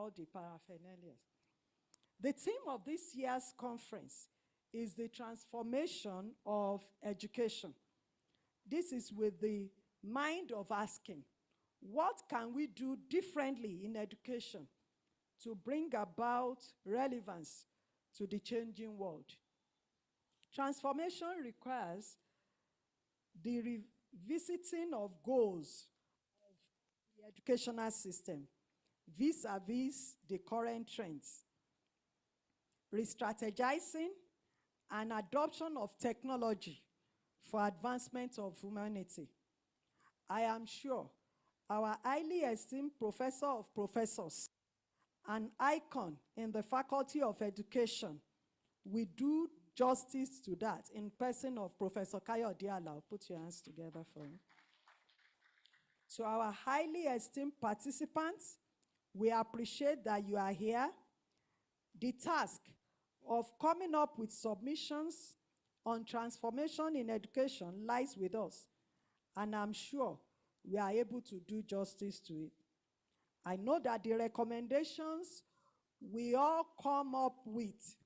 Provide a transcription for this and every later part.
all the paraphernalia. The theme of this year's conference is the transformation of education. This is with the mind of asking, what can we do differently in education to bring about relevance to the changing world? Transformation requires the revisiting of goals of the educational system vis-a-vis the current trends, re-strategizing and adoption of technology for advancement of humanity. I am sure our highly esteemed professor of professors, an icon in the Faculty of Education, will do justice to that in person of Professor Kayode Alao. Put your hands together for him. To our highly esteemed participants, we appreciate that you are here. The task of coming up with submissions on transformation in education lies with us, and I'm sure we are able to do justice to it. I know that the recommendations we all come up with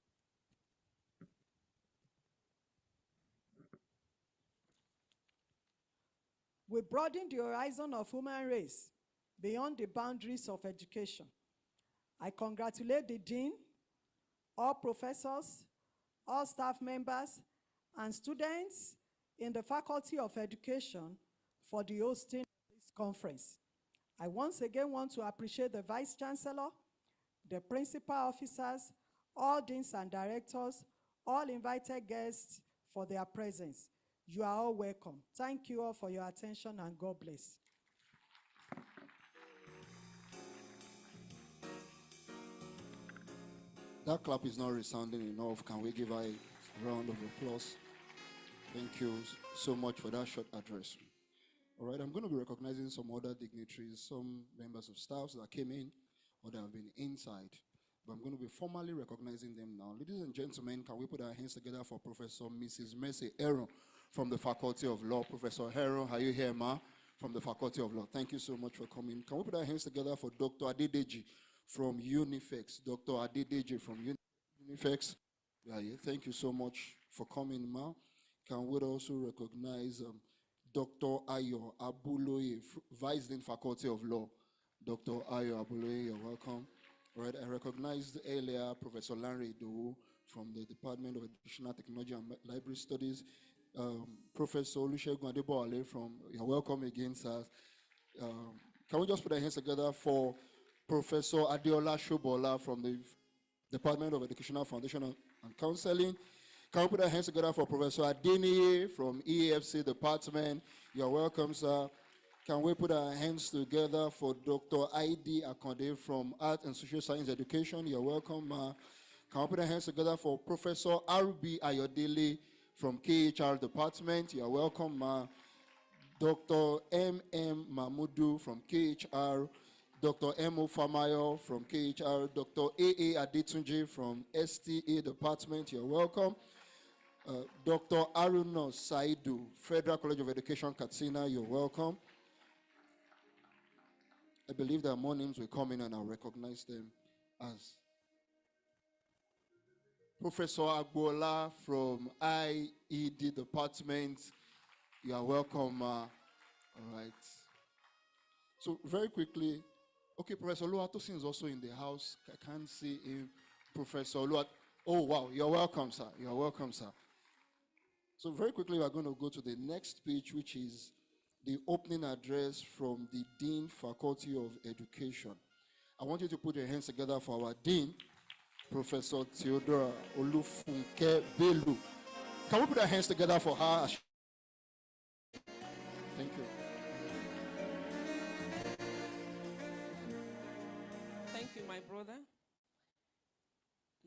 will broaden the horizon of human race beyond the boundaries of education. I congratulate the Dean, all professors, all staff members, and students in the Faculty of Education for the hosting of this conference. I once again want to appreciate the Vice Chancellor, the principal officers, all deans and directors, all invited guests for their presence. You are all welcome. Thank you all for your attention, and God bless. That clap is not resounding enough. Can we give her a round of applause? Thank you so much for that short address. All right, I'm going to be recognizing some other dignitaries, some members of staff that came in or that have been inside. But I'm going to be formally recognizing them now. Ladies and gentlemen, can we put our hands together for Professor Mrs. Mercy Aaron from the Faculty of Law? Professor Aaron, are you here, ma? From the Faculty of Law. Thank you so much for coming. Can we put our hands together for Dr. Adedeji from Unifex? Dr. Adedeji from Unifex. Yeah, thank you so much for coming, ma. Can we also recognize Dr. Ayo Abuloye, Vice Dean Faculty of Law? Dr. Ayo Abuloye, you're welcome. All right, I recognized earlier Professor Lanre Idowu from the Department of Educational Technology and Library Studies. Professor Olusegun Adebowale from, you're welcome again, sir. Can we just put our hands together for Professor Adeola Shobola from the Department of Educational Foundation and Counseling? Can we put our hands together for Professor Adeniyi from EFC Department? You're welcome, sir. Can we put our hands together for Dr. I.D. Akonde from Art and Social Science Education? You're welcome. Can we put our hands together for Professor R.B. Ayodele from KHR Department? You're welcome. Dr. M.M. Mahmudu from KHR. Dr. M.O. Famayo from KHR. Dr. A.A. Adetunji from STA Department. You're welcome. Dr. Aruna Saidu, Federal College of Education, Katsina. You're welcome. I believe that more names will come in and I'll recognize them as Professor Agbola from IED Department. You are welcome. All right. So very quickly, okay, Professor Oluwatosin is also in the house. I can't see him. Professor Oluwatosin. Oh, wow. You're welcome, sir. You're welcome, sir. So very quickly, we're going to go to the next speech, which is the opening address from the Dean Faculty of Education. I want you to put your hands together for our Dean, Professor Theodora Olufunke Belu. Can we put our hands together for her? Thank you. Thank you, my brother.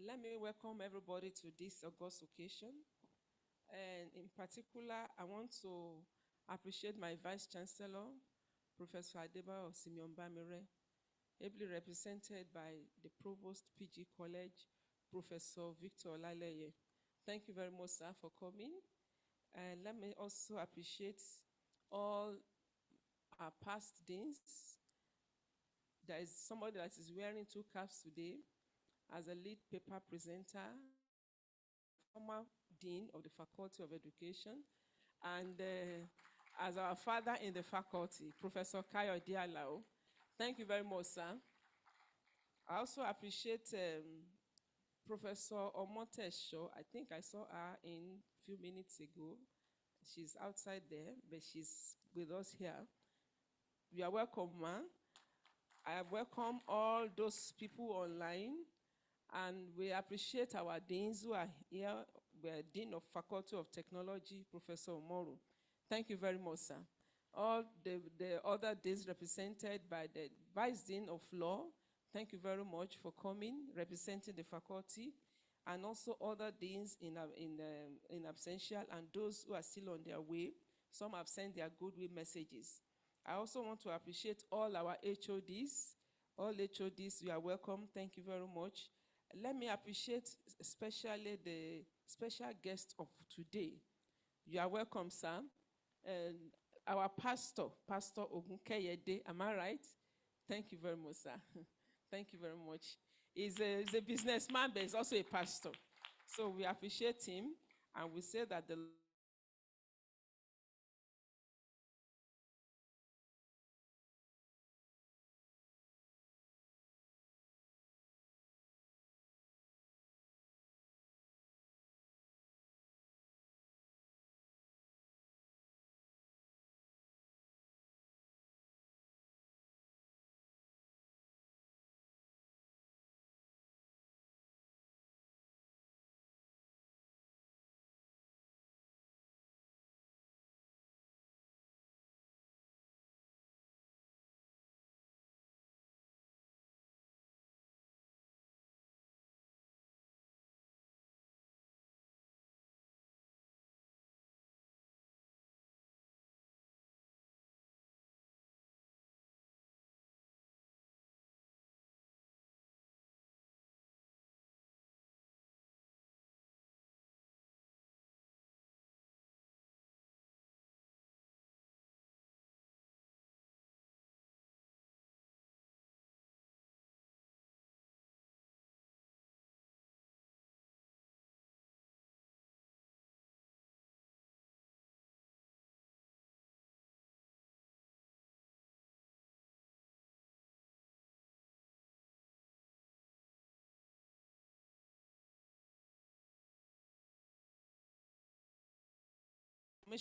Let me welcome everybody to this august occasion. And in particular, I want to appreciate my Vice Chancellor, Professor Adebayo Simeon Bamire, ably represented by the Provost PG College, Professor Victor Olaleye. Thank you very much, sir, for coming. And let me also appreciate all our past deans, there is somebody that is wearing two caps today as a lead paper presenter, former dean of the Faculty of Education, and as our father in the faculty, Professor Kayo Dialao. Thank you very much, sir. I also appreciate Professor Omotesho. I think I saw her in a few minutes ago. She's outside there, but she's with us here. You are welcome, ma. I welcome all those people online, and we appreciate our deans who are here. We're Dean of Faculty of Technology, Professor Omoru. Thank you very much, sir. All the other deans represented by the Vice Dean of Law, thank you very much for coming, representing the faculty, and also other deans in absentia, and those who are still on their way. Some have sent their goodwill messages. I also want to appreciate all our HODs. All HODs, you are welcome. Thank you very much. Let me appreciate especially the special guest of today. You are welcome, sir. And our pastor, Pastor Ogunkeyede, am I right? Thank you very much, sir. Thank you very much. He's a businessman, but he's also a pastor. So we appreciate him, and we say that the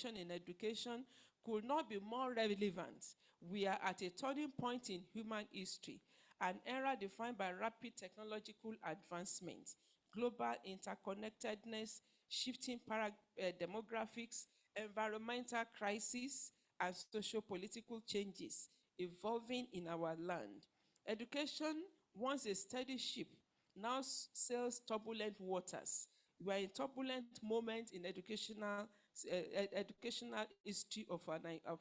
in education could not be more relevant. We are at a turning point in human history, an era defined by rapid technological advancement, global interconnectedness, shifting demographics, environmental crises, and socio-political changes evolving in our land. Education, once a steady ship, now sails turbulent waters. We are in turbulent moment in educational history of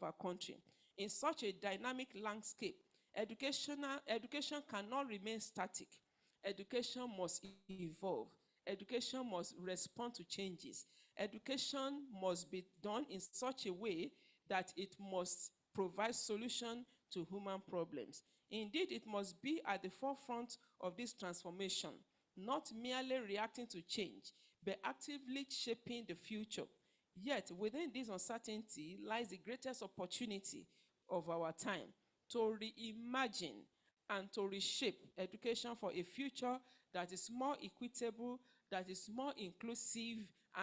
our country. In such a dynamic landscape, education cannot remain static. Education must evolve. Education must respond to changes. Education must be done in such a way that it must provide solution to human problems. Indeed, it must be at the forefront of this transformation, not merely reacting to change, but actively shaping the future. Yet, within this uncertainty lies the greatest opportunity of our time to reimagine and to reshape education for a future that is more equitable, that is more inclusive,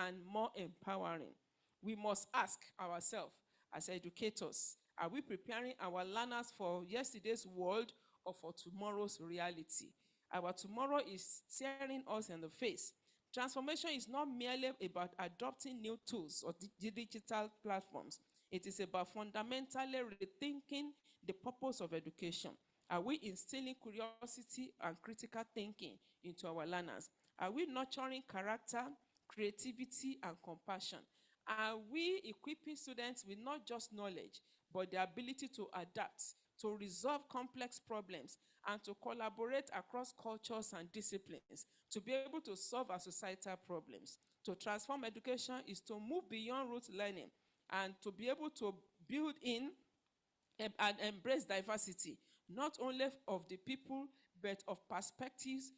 and more empowering. We must ask ourselves as educators, are we preparing our learners for yesterday's world or for tomorrow's reality? Our tomorrow is staring us in the face. Transformation is not merely about adopting new tools or digital platforms. It is about fundamentally rethinking the purpose of education. Are we instilling curiosity and critical thinking into our learners? Are we nurturing character, creativity, and compassion? Are we equipping students with not just knowledge, but the ability to adapt, to resolve complex problems, and to collaborate across cultures and disciplines to be able to solve our societal problems? To transform education is to move beyond rote learning and to be able to build in and embrace diversity, not only of the people, but of perspectives,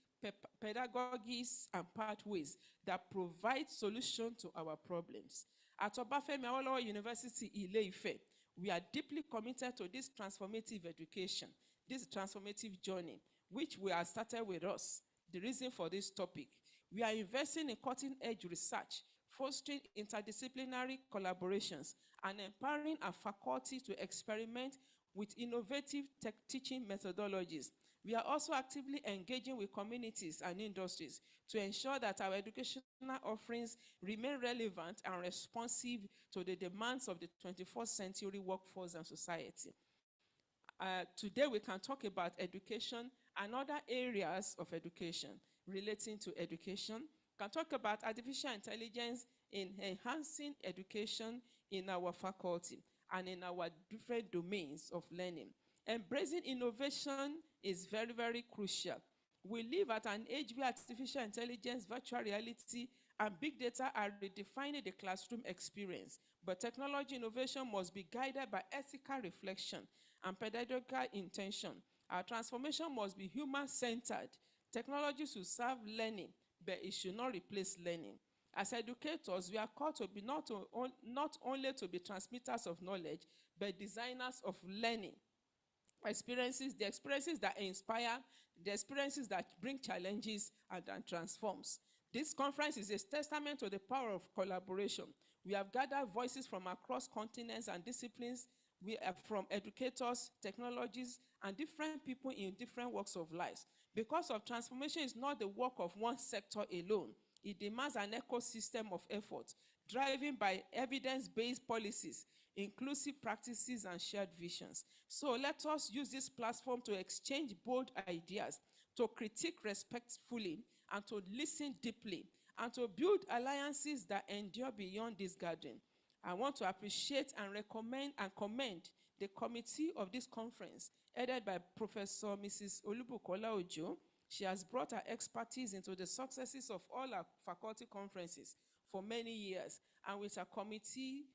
pedagogies, and pathways that provide solutions to our problems. At Obafemi Awolowo University, Ile-Ife, we are deeply committed to this transformative education, this transformative journey, which we have started with us. The reason for this topic, we are investing in cutting-edge research, fostering interdisciplinary collaborations, and empowering our faculty to experiment with innovative teaching methodologies. We are also actively engaging with communities and industries to ensure that our educational offerings remain relevant and responsive to the demands of the 21st century workforce and society. Today we can talk about education and other areas of education relating to education. We can talk about artificial intelligence in enhancing education in our faculty and in our different domains of learning. Embracing innovation is very, very crucial. We live at an age where artificial intelligence, virtual reality, and big data are redefining the classroom experience. But technology innovation must be guided by ethical reflection and pedagogical intention. Our transformation must be human-centered. Technology should serve learning, but it should not replace learning. As educators, we are called to be not only to be transmitters of knowledge, but designers of learning. The experiences that inspire, the experiences that bring challenges and transforms. This conference is a testament to the power of collaboration. We have gathered voices from across continents and disciplines. We are from educators, technologies, and different people in different walks of life. Because of transformation is not the work of one sector alone. It demands an ecosystem of effort, driven by evidence-based policies, inclusive practices, and shared visions. So let us use this platform to exchange bold ideas, to critique respectfully, and to listen deeply, and to build alliances that endure beyond this gathering. I want to appreciate and recommend and commend the committee of this conference, headed by Professor Mrs. Olubukola Ojo. She has brought her expertise into the successes of all our faculty conferences for many years. And with her committee,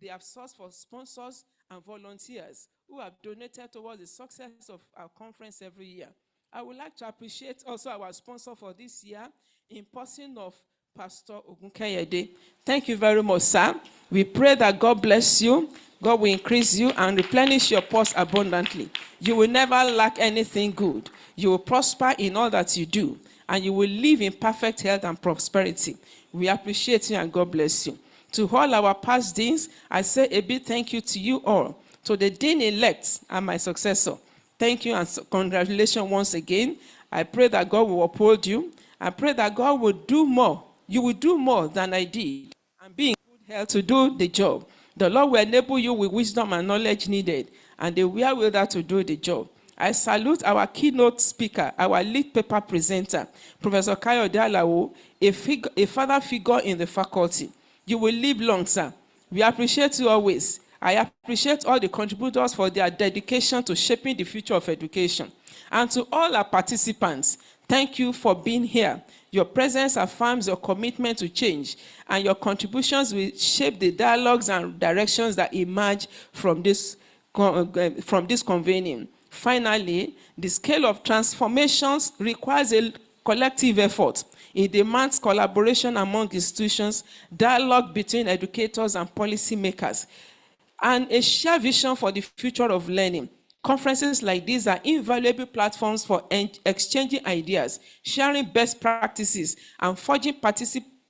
they have sourced for sponsors and volunteers who have donated towards the success of our conference every year. I would like to appreciate also our sponsor for this year, in person of Pastor Ogunkeyede. Thank you very much, sir. We pray that God bless you, God will increase you and replenish your purse abundantly. You will never lack anything good. You will prosper in all that you do, and you will live in perfect health and prosperity. We appreciate you and God bless you. To all our past deans, I say a big thank you to you all. To the dean-elect and my successor, thank you and congratulations once again. I pray that God will uphold you. I pray that God will do more. You will do more than I did and be in good health to do the job. The Lord will enable you with wisdom and knowledge needed and the wherewithal to do the job. I salute our keynote speaker, our lead paper presenter, Professor Kayode Alawo, a father figure in the faculty. You will live long, sir. We appreciate you always. I appreciate all the contributors for their dedication to shaping the future of education. And to all our participants, thank you for being here. Your presence affirms your commitment to change, and your contributions will shape the dialogues and directions that emerge from this convening. Finally, the scale of transformations requires a collective effort. It demands collaboration among institutions, dialogue between educators and policymakers, and a shared vision for the future of learning. Conferences like these are invaluable platforms for exchanging ideas, sharing best practices, and forging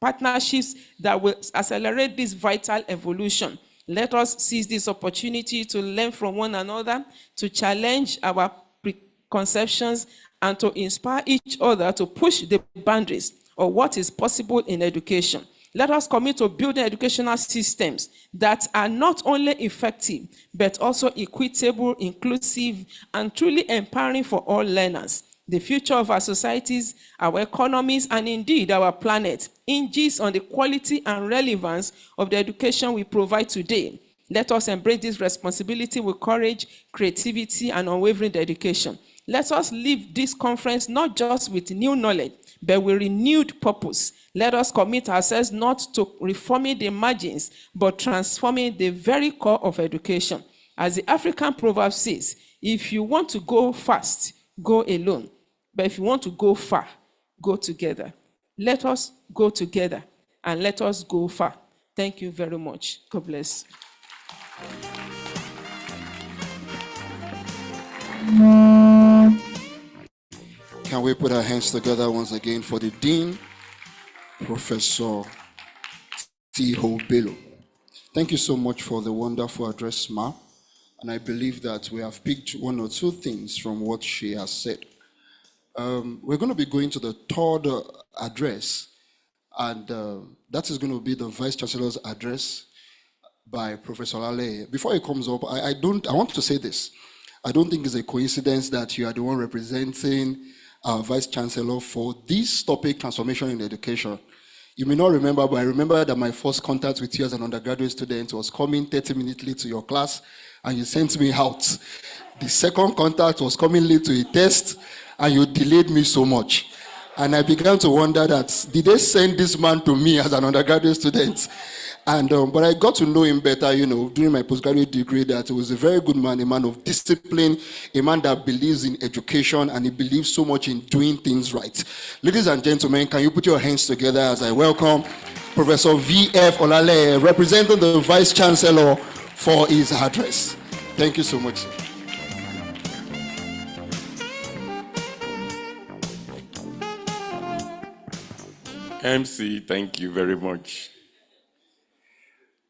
partnerships that will accelerate this vital evolution. Let us seize this opportunity to learn from one another, to challenge our preconceptions, and to inspire each other to push the boundaries of what is possible in education. Let us commit to building educational systems that are not only effective, but also equitable, inclusive, and truly empowering for all learners. The future of our societies, our economies, and indeed our planet hinges on the quality and relevance of the education we provide today. Let us embrace this responsibility with courage, creativity, and unwavering dedication. Let us leave this conference not just with new knowledge, but with renewed purpose. Let us commit ourselves not to reforming the margins, but transforming the very core of education. As the African proverb says, If you want to go fast, go alone. But if you want to go far, go together. Let us go together and let us go far. Thank you very much. God bless. Can we put our hands together once again for the Dean, Professor T.O. Bello? Thank you so much for the wonderful address, Ma. And I believe that we have picked one or two things from what she has said. We're going to be going to the third address, and that is going to be the Vice Chancellor's address by Professor Ale. Before he comes up, I want to say this. I don't think it's a coincidence that you are the one representing our Vice Chancellor for this topic, transformation in education. You may not remember, but I remember that my first contact with you as an undergraduate student was coming 30 minutes late to your class, and you sent me out. The second contact was coming late to a test, and you delayed me so much. And I began to wonder that, did they send this man to me as an undergraduate student? And but I got to know him better, during my postgraduate degree, that he was a very good man, a man of discipline, a man that believes in education, and he believes so much in doing things right. Ladies and gentlemen, can you put your hands together as I welcome Professor V.F. Olale, representing the Vice Chancellor, for his address. Thank you so much, sir. MC, thank you very much.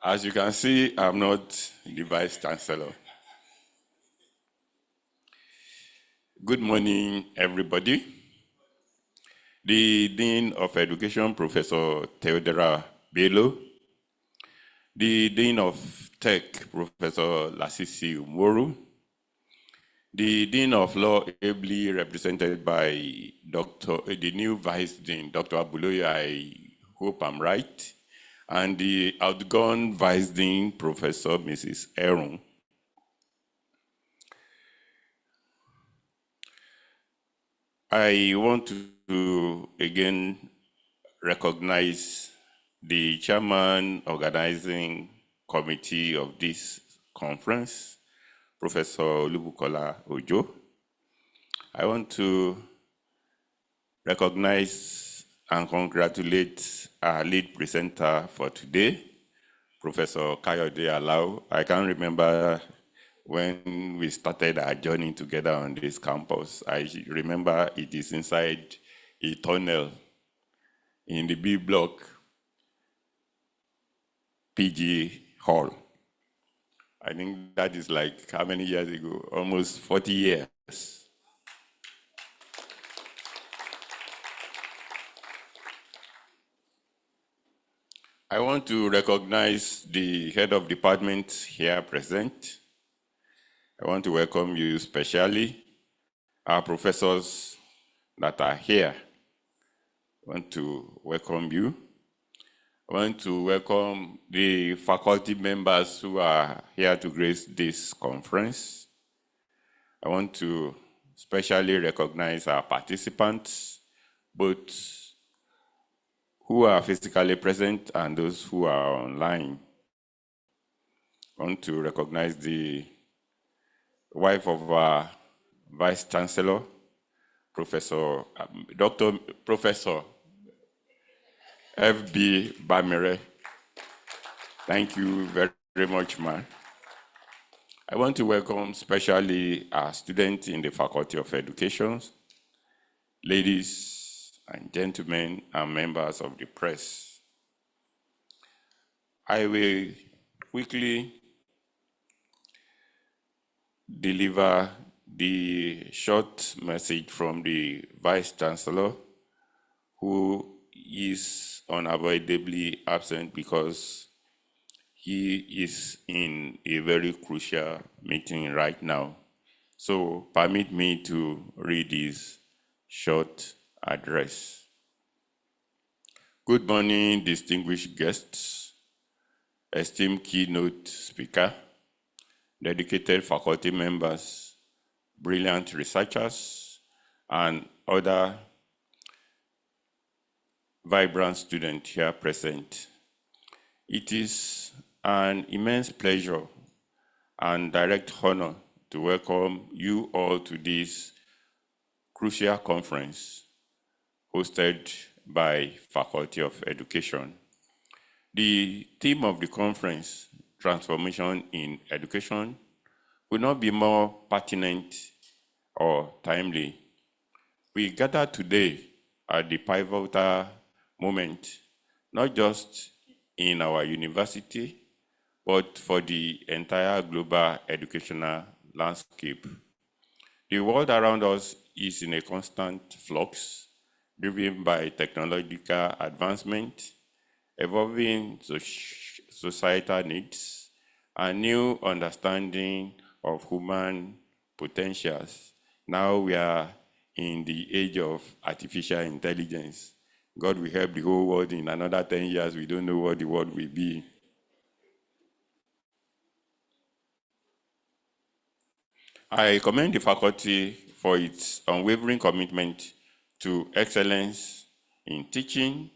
As you can see, I'm not the Vice Chancellor. Good morning, everybody. The Dean of Education, Professor Theodora Bello, the Dean of Tech, Professor Lasisi Umoru, the Dean of Law, ably represented by the new Vice Dean, Dr. Abuloye, I hope I'm right, and the outgone Vice Dean, Professor Mrs. Aaron. I want to again recognize the chairman organizing committee of this conference, Professor Olubukola Ojo. I want to recognize and congratulate our lead presenter for today, Professor Kayode Alao. I can't remember when we started our journey together on this campus. I remember it is inside a tunnel in the B block, PG Hall. I think that is like how many years ago? Almost 40 years. I want to recognize the head of department here present. I want to welcome you specially, our professors that are here. I want to welcome you. I want to welcome the faculty members who are here to grace this conference. I want to especially recognize our participants, both who are physically present and those who are online. I want to recognize the wife of our Vice Chancellor, Professor F.B. Bamire. Thank you very, very much, ma'am. I want to welcome especially our students in the Faculty of Education, ladies and gentlemen, and members of the press. I will quickly deliver the short message from the Vice Chancellor, who is unavoidably absent because he is in a very crucial meeting right now. So permit me to read his short address. Good morning, distinguished guests, esteemed keynote speaker, dedicated faculty members, brilliant researchers, and other vibrant students here present. It is an immense pleasure and direct honor to welcome you all to this crucial conference hosted by Faculty of Education. The theme of the conference, Transformation in Education, will not be more pertinent or timely. We gather today at the pivotal moment, not just in our university, but for the entire global educational landscape. The world around us is in a constant flux, driven by technological advancement, evolving societal needs, and new understanding of human potentials. Now we are in the age of artificial intelligence. God will help the whole world in another 10 years. We don't know what the world will be. I commend the faculty for its unwavering commitment to excellence in teaching,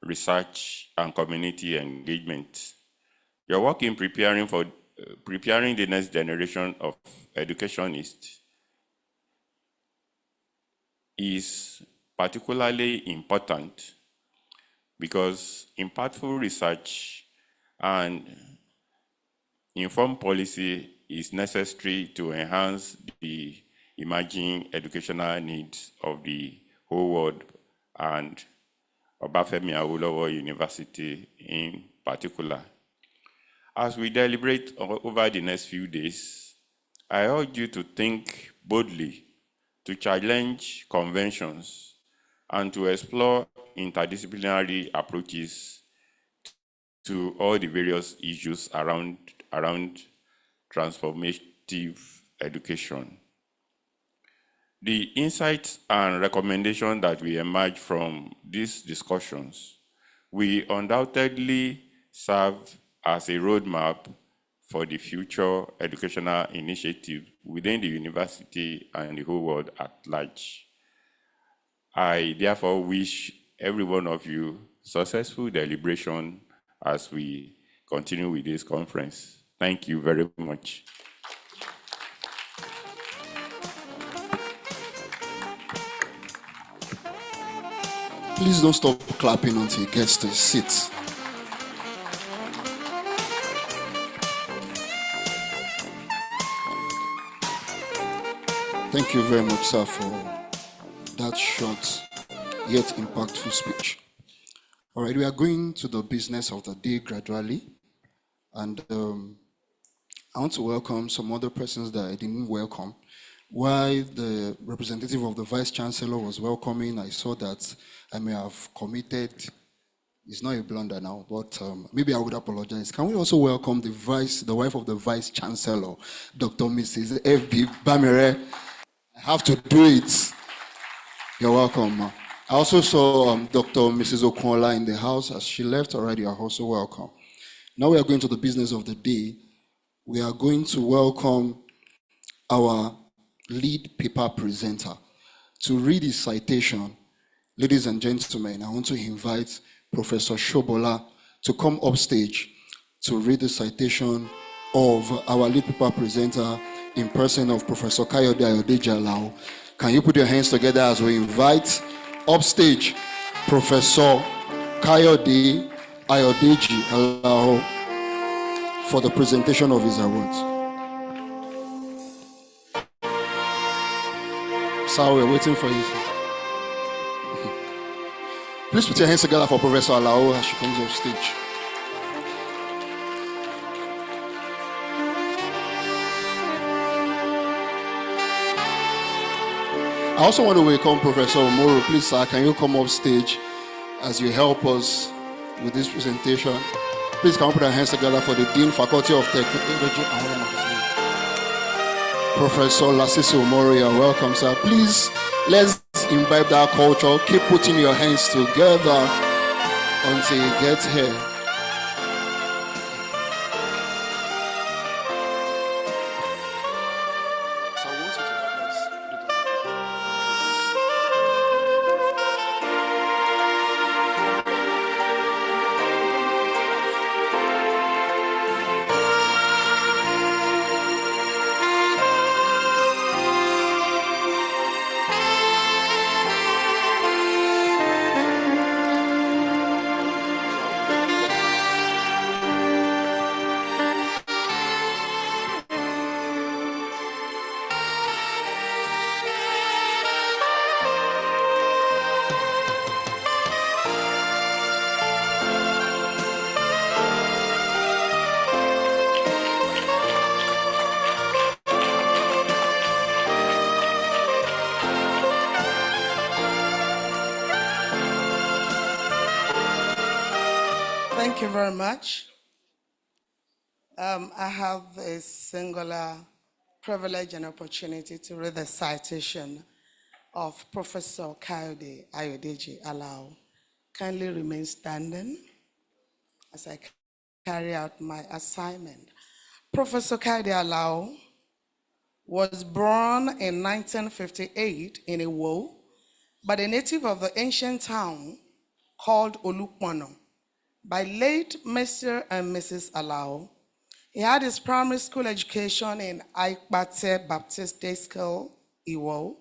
research, and community engagement. Your work in preparing the next generation of educationists is particularly important because impactful research and informed policy is necessary to enhance the emerging educational needs of the whole world and Obafemi Awolowo University in particular. As we deliberate over the next few days, I urge you to think boldly, to challenge conventions, and to explore interdisciplinary approaches to all the various issues around transformative education. The insights and recommendations that we emerge from these discussions will undoubtedly serve as a roadmap for the future educational initiative within the university and the whole world at large. I therefore wish every one of you successful deliberation as we continue with this conference. Thank you very much. Please don't stop clapping until he gets to his seat. Thank you very much, sir, for that short yet impactful speech. All right, we are going to the business of the day gradually. And I want to welcome some other persons that I didn't welcome. While the representative of the Vice Chancellor was welcoming, I saw that I may have committed, it's not a blunder now, but maybe I would apologize. Can we also welcome the wife of the Vice Chancellor, Dr. Mrs. F.B. Bamire? I have to do it. You're welcome, ma. I also saw Dr. Mrs. Okola in the house. As she left already, you're also welcome. Now we are going to the business of the day. We are going to welcome our lead paper presenter to read his citation. Ladies and gentlemen, I want to invite Professor Shobola to come up stage to read the citation of our lead paper presenter in person of Professor Kayode Ayodeji Alao. Can you put your hands together as we invite up stage Professor Kayode Ayodeji Alao for the presentation of his awards. Sir, we're waiting for you. Please put your hands together for Professor Alao as she comes off stage. I also want to welcome Professor Omoro. Please, sir, can you come off stage as you help us with this presentation? Please, can we put our hands together for the Dean, Faculty of Technology. Professor Lasisi Omoro, you're welcome, sir. Please, let's imbibe that culture. Keep putting your hands together until you get here. Thank you very much. I have a singular privilege and opportunity to read the citation of Professor Kayode Ayodeji Alao. Kindly remain standing as I carry out my assignment. Professor Kayode Alao was born in 1958 in Iwo, but a native of the ancient town called Olukmono, by late Mr. and Mrs. Alao. He had his primary school education in Aikpate Baptist Day School, Iwo,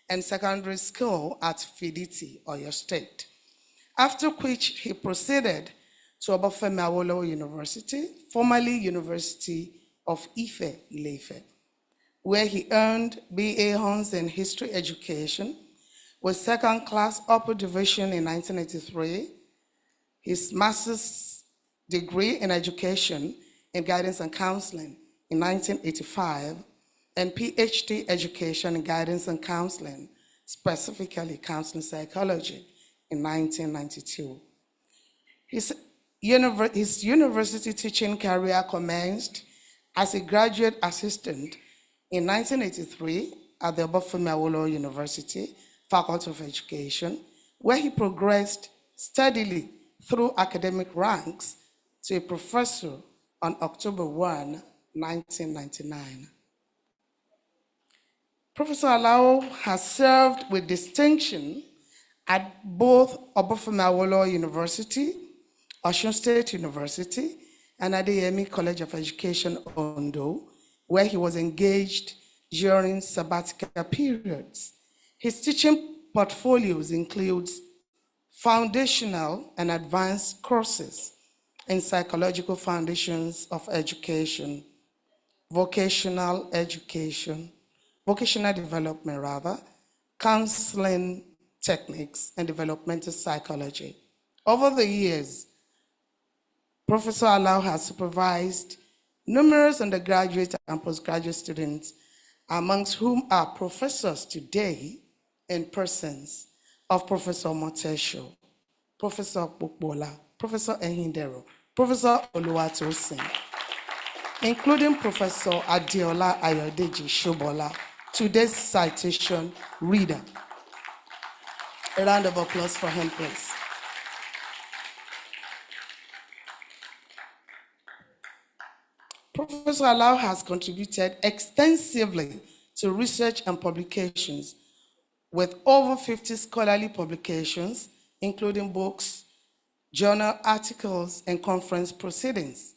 and secondary school at Fiditi, Oyo State, after which he proceeded to Obafemi Awolowo University, formerly University of Ife, Ile-Ife, where he earned B.A. Hons in History Education with second-class upper division in 1983, his master's degree in education in guidance and counseling in 1985, and PhD education in guidance and counseling, specifically counseling psychology, in 1992. His university teaching career commenced as a graduate assistant in 1983 at the Obafemi Awolowo University Faculty of Education, where he progressed steadily through academic ranks to a professor on October 1, 1999. Professor Alao has served with distinction at both Obafemi Awolowo University, Osun State University, and Adeyemi College of Education, Ondo, where he was engaged during sabbatical periods. His teaching portfolios includes foundational and advanced courses in psychological foundations of education, vocational development, counseling techniques, and developmental psychology. Over the years, Professor Alao has supervised numerous undergraduate and postgraduate students, amongst whom are professors today in persons of Professor Motesho, Professor Bukbola, Professor Ehindero, Professor Oluwatosin, including Professor Adeola Ayodeji Shobola, today's citation reader. A round of applause for him, please. Professor Alao has contributed extensively to research and publications with over 50 scholarly publications, including books, journal articles, and conference proceedings.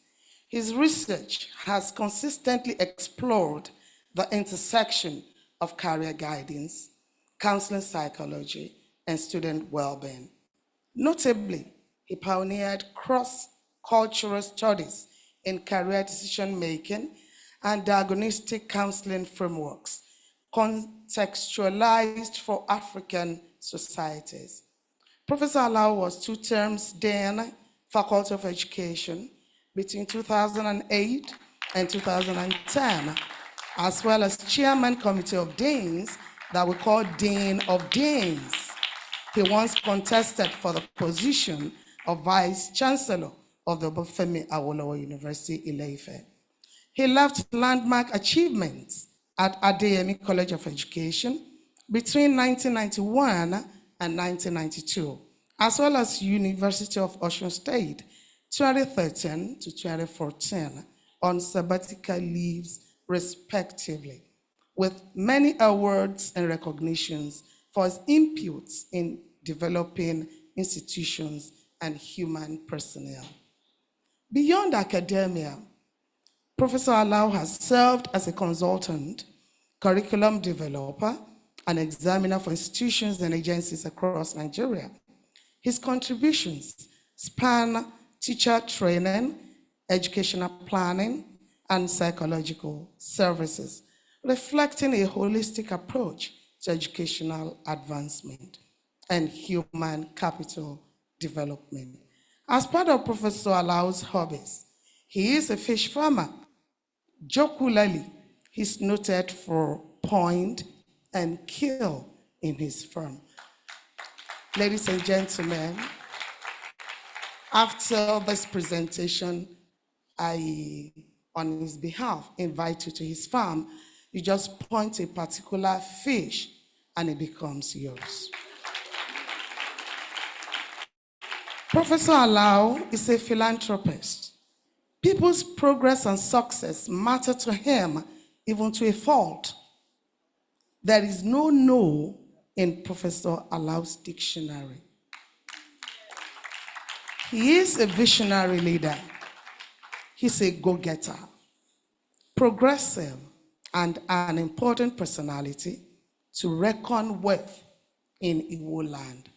His research has consistently explored the intersection of career guidance, counseling psychology, and student well-being. Notably, he pioneered cross-cultural studies in career decision-making and diagnostic counseling frameworks contextualized for African societies. Professor Alao was 2 terms Dean Faculty of Education between 2008 and 2010, as well as Chairman Committee of Deans that we call Dean of Deans. He once contested for the position of Vice Chancellor of the Obafemi Awolowo University, Ile-Ife. He left landmark achievements at Adeyemi College of Education between 1991 and 1992, as well as University of Osun State, 2013 to 2014, on sabbatical leaves, respectively, with many awards and recognitions for his inputs in developing institutions and human personnel. Beyond academia, Professor Alao has served as a consultant, curriculum developer, and examiner for institutions and agencies across Nigeria. His contributions span teacher training, educational planning, and psychological services, reflecting a holistic approach to educational advancement and human capital development. As part of Professor Alao's hobbies, he is a fish farmer. Jocularly, he's noted for point and kill in his farm. Ladies and gentlemen, After this presentation, I, on his behalf, invite you to his farm. You just point to a particular fish and it becomes yours. Professor Alao is a philanthropist. People's progress and success matter to him, even to a fault. There is no no in Professor Alao's dictionary. He is a visionary leader. He's a go-getter, progressive, and an important personality to reckon with in Iwo land.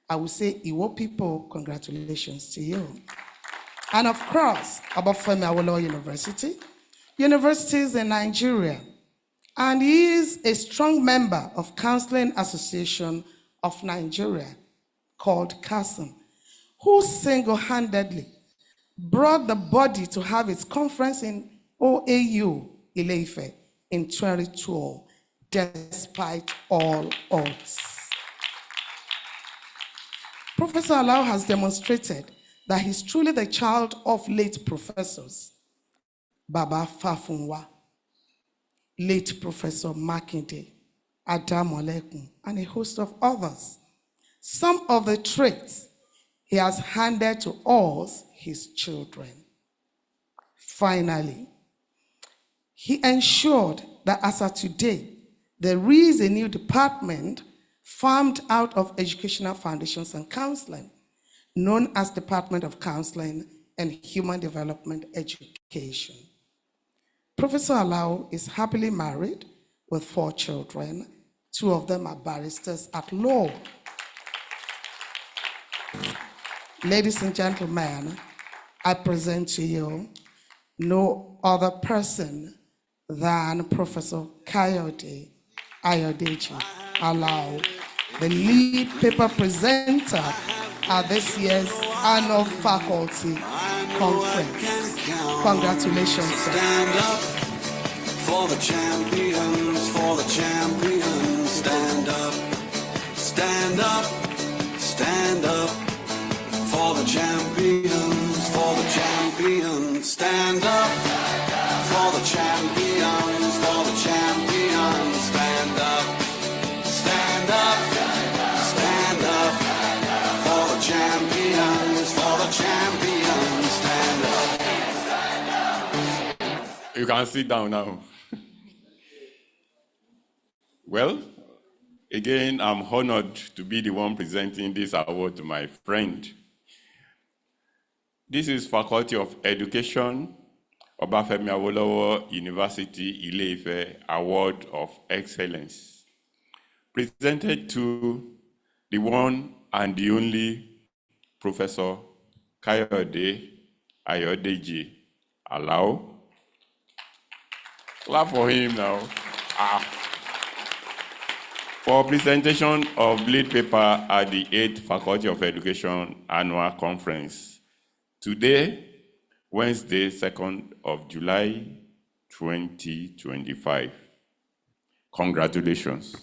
I would say, Iwo people, congratulations to you. And of course, Obafemi Awolowo University, universities in Nigeria. And he is a strong member of Counseling Association of Nigeria, called CASM, who single-handedly brought the body to have its conference in OAU, Ile-Ife, in 2012, despite all odds. Professor Alao has demonstrated that he's truly the child of late professors, Baba Fafunwa, late Professor Makinde, Adam Olekun, and a host of others. Some of the traits he has handed to us, his children. Finally, he ensured that as of today, there is a new department formed out of Educational Foundations and Counseling, known as Department of Counseling and Human Development Education. Professor Alao is happily married with 4 children. 2 of them are barristers at law. Ladies and gentlemen, I present to you no other person than Professor Kayode Ayodeji Alao, the lead paper presenter at this year's annual faculty conference. Congratulations, sir. Stand up for the champions, for the champions. Stand up, stand up, stand up for the champions, for the champions. Stand up for the champions, for the champions. Stand up, stand up, stand up for the champions, for the champions. Stand up. You can sit down now. Well, again, I'm honored to be the one presenting this award to my friend. This is Faculty of Education, Obafemi Awolowo University, Ile-Ife Award of Excellence, presented to the one and the only Professor Kayode Ayodeji Alao. Clap for him now. For presentation of lead paper at the 8th Faculty of Education Annual Conference. Today, Wednesday, 2nd of July, 2025. Congratulations.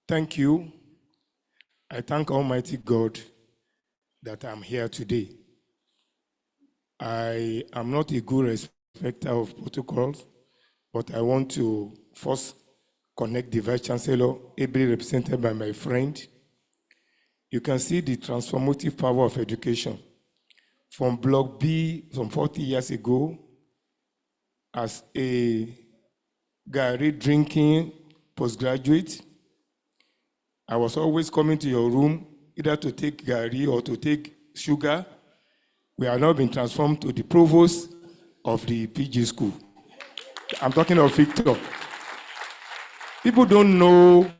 Thank you. I thank Almighty God that I'm here today. I am not a good respecter of protocols, but I want to first connect the Vice Chancellor, ably represented by my friend. You can see the transformative power of education. From Block B, some 40 years ago, as a Gary drinking postgraduate, I was always coming to your room either to take Gary or to take sugar. We have now been transformed to the provost of the PG school. I'm talking of Victor. People don't know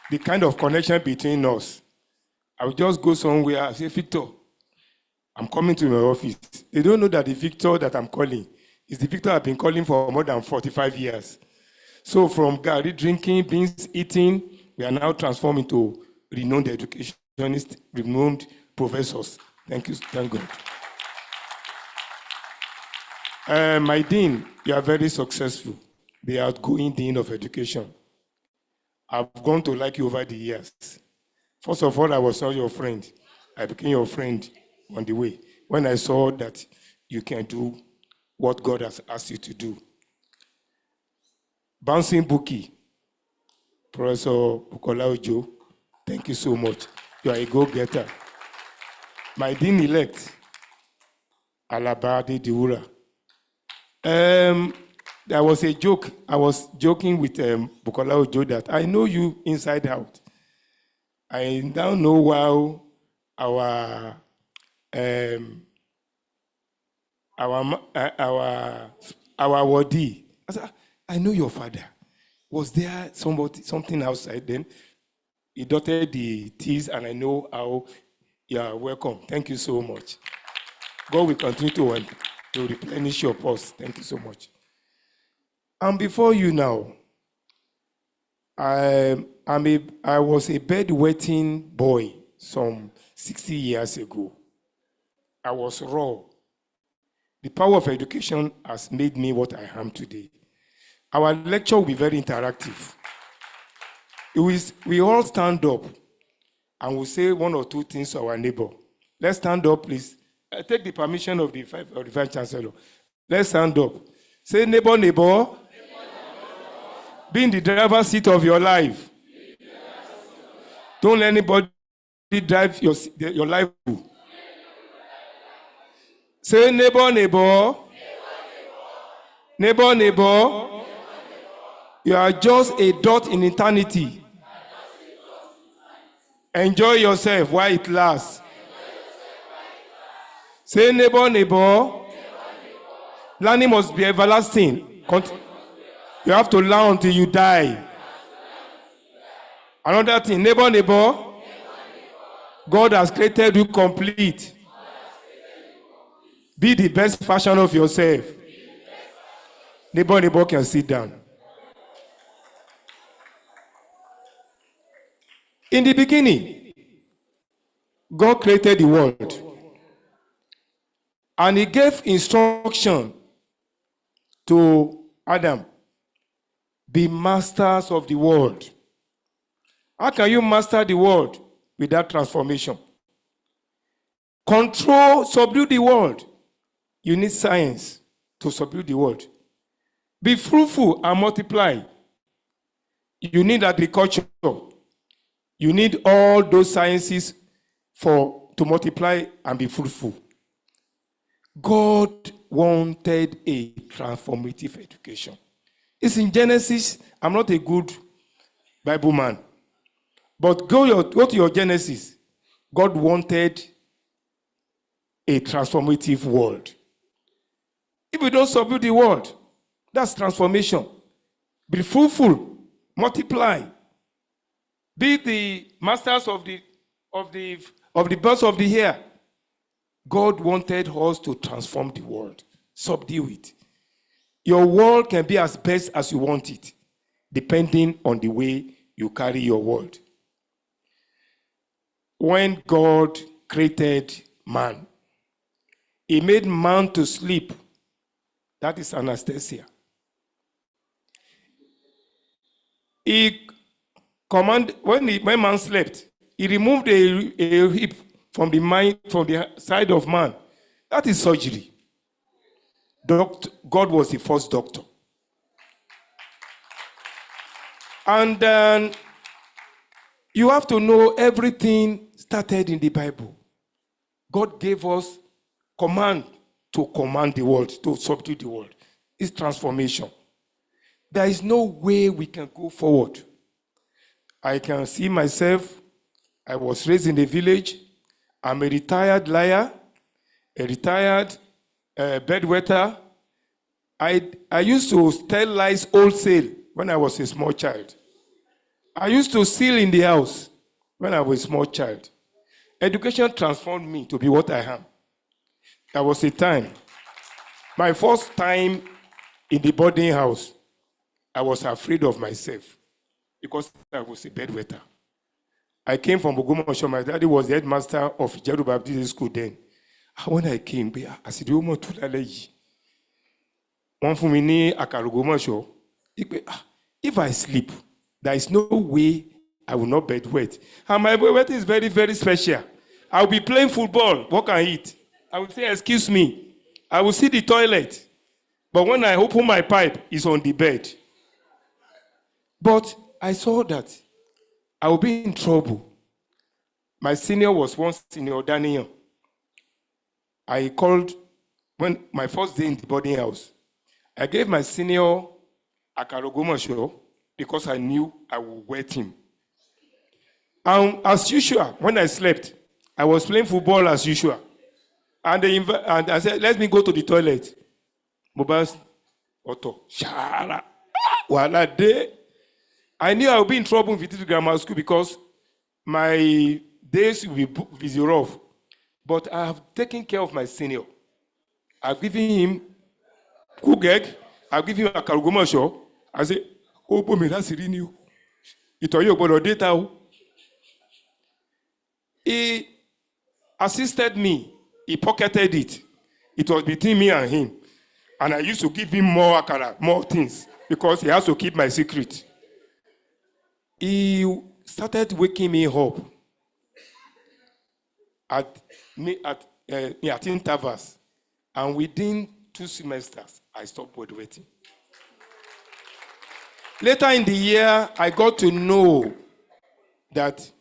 the kind of connection between us. I will just go somewhere and say, Victor, I'm coming to my office. They don't know that the Victor that I'm calling is the Victor I've been calling for more than 45 years. So from Gary drinking, beans eating, we are now transformed into renowned educationists, renowned professors. Thank you, thank God. My dean, you are very successful, the outgoing dean of education. I've gone to like you over the years. First of all, I was not your friend. I became your friend on the way when I saw that you can do what God has asked you to do. Bouncing Bookie, Professor Bukola Ojo, thank you so much. You are a go-getter. My dean-elect, Alaba Diwura. There was a joke. I was joking with Bukola Ojo that I know you inside out. I now know how our wadi. I said, I know your father. Was there something outside then? He dotted the T's, and I know how you are welcome. Thank you so much. God will continue to replenish your purse. Thank you so much. And before you now, I was a bedwetting boy some 60 years ago. I was raw. The power of education has made me what I am today. Our lecture will be very interactive. We all stand up and we'll say one or two things to our neighbor. Let's stand up, please. I take the permission of the Vice Chancellor. Let's stand up. Say, neighbor, neighbor. Be in the driver's seat of your life. Don't let anybody drive your life. Say, neighbor, neighbor. Neighbor, neighbor. You are just a dot in eternity. Enjoy yourself while it lasts. Say, neighbor, neighbor. Learning must be everlasting. You have to learn until you die. Another thing, neighbor, neighbor. God has created you complete. Be the best version of yourself. Neighbor, neighbor can sit down. In the beginning, God created the world. And he gave instruction to Adam. Be masters of the world. How can you master the world without transformation? Control, subdue the world. You need science to subdue the world. Be fruitful and multiply. You need agriculture. You need all those sciences to multiply and be fruitful. God wanted a transformative education. It's in Genesis. I'm not a good Bible man. But go to your Genesis. God wanted a transformative world. If you don't subdue the world, that's transformation. Be fruitful, multiply. Be the masters of the birds of the air. God wanted us to transform the world, subdue it. Your world can be as best as you want it, depending on the way you carry your world. When God created man, he made man to sleep. That is anesthesia. When man slept, he removed a hip from the side of man. That is surgery. God was the first doctor. And you have to know everything started in the Bible. God gave us command to command the world, to subdue the world. It's transformation. There is no way we can go forward. I can see myself. I was raised in the village. I'm a retired liar, a retired bedwetter. I used to tell lies wholesale when I was a small child. I used to steal in the house when I was a small child. Education transformed me to be what I am. There was a time, my first time in the boarding house, I was afraid of myself because I was a bedwetter. I came from Ogbomoso. My daddy was the headmaster of Ijeru Baptist School then. When I came, I said, "Omo tulale yi." Wọ́n fún mi ní àkàrà Ògbómọ̀ṣọ́. If I sleep, there is no way I will not bedwet. And my bedwetting is very, very special. I will be playing football. What can I eat? I will say, "Excuse me." I will see the toilet. But when I open my pipe, it's on the bed. But I saw that I will be in trouble. My senior was one senior, Daniel. I called when my first day in the boarding house. I gave my senior àkàrà Ògbómọ̀ṣọ́ because I knew I would wet him. As usual, when I slept, I was playing football as usual. And I said, "Let me go to the toilet." Mobile auto. Shara. Wala day. I knew I would be in trouble with the grammar school because my days will be rough. But I have taken care of my senior. I've given him kugeg. I've given him àkàrà Ògbómọ̀ṣọ́. I say, "Oh, boy, that's really new. Ìtọ́jú ògbọ́dọ̀ data o." He assisted me. He pocketed it. It was between me and him. And I used to give him more akara, more things, because he has to keep my secret. He started waking me up at intervals. And within 2 semesters, I stopped bedwetting. Later in the year, I got to know that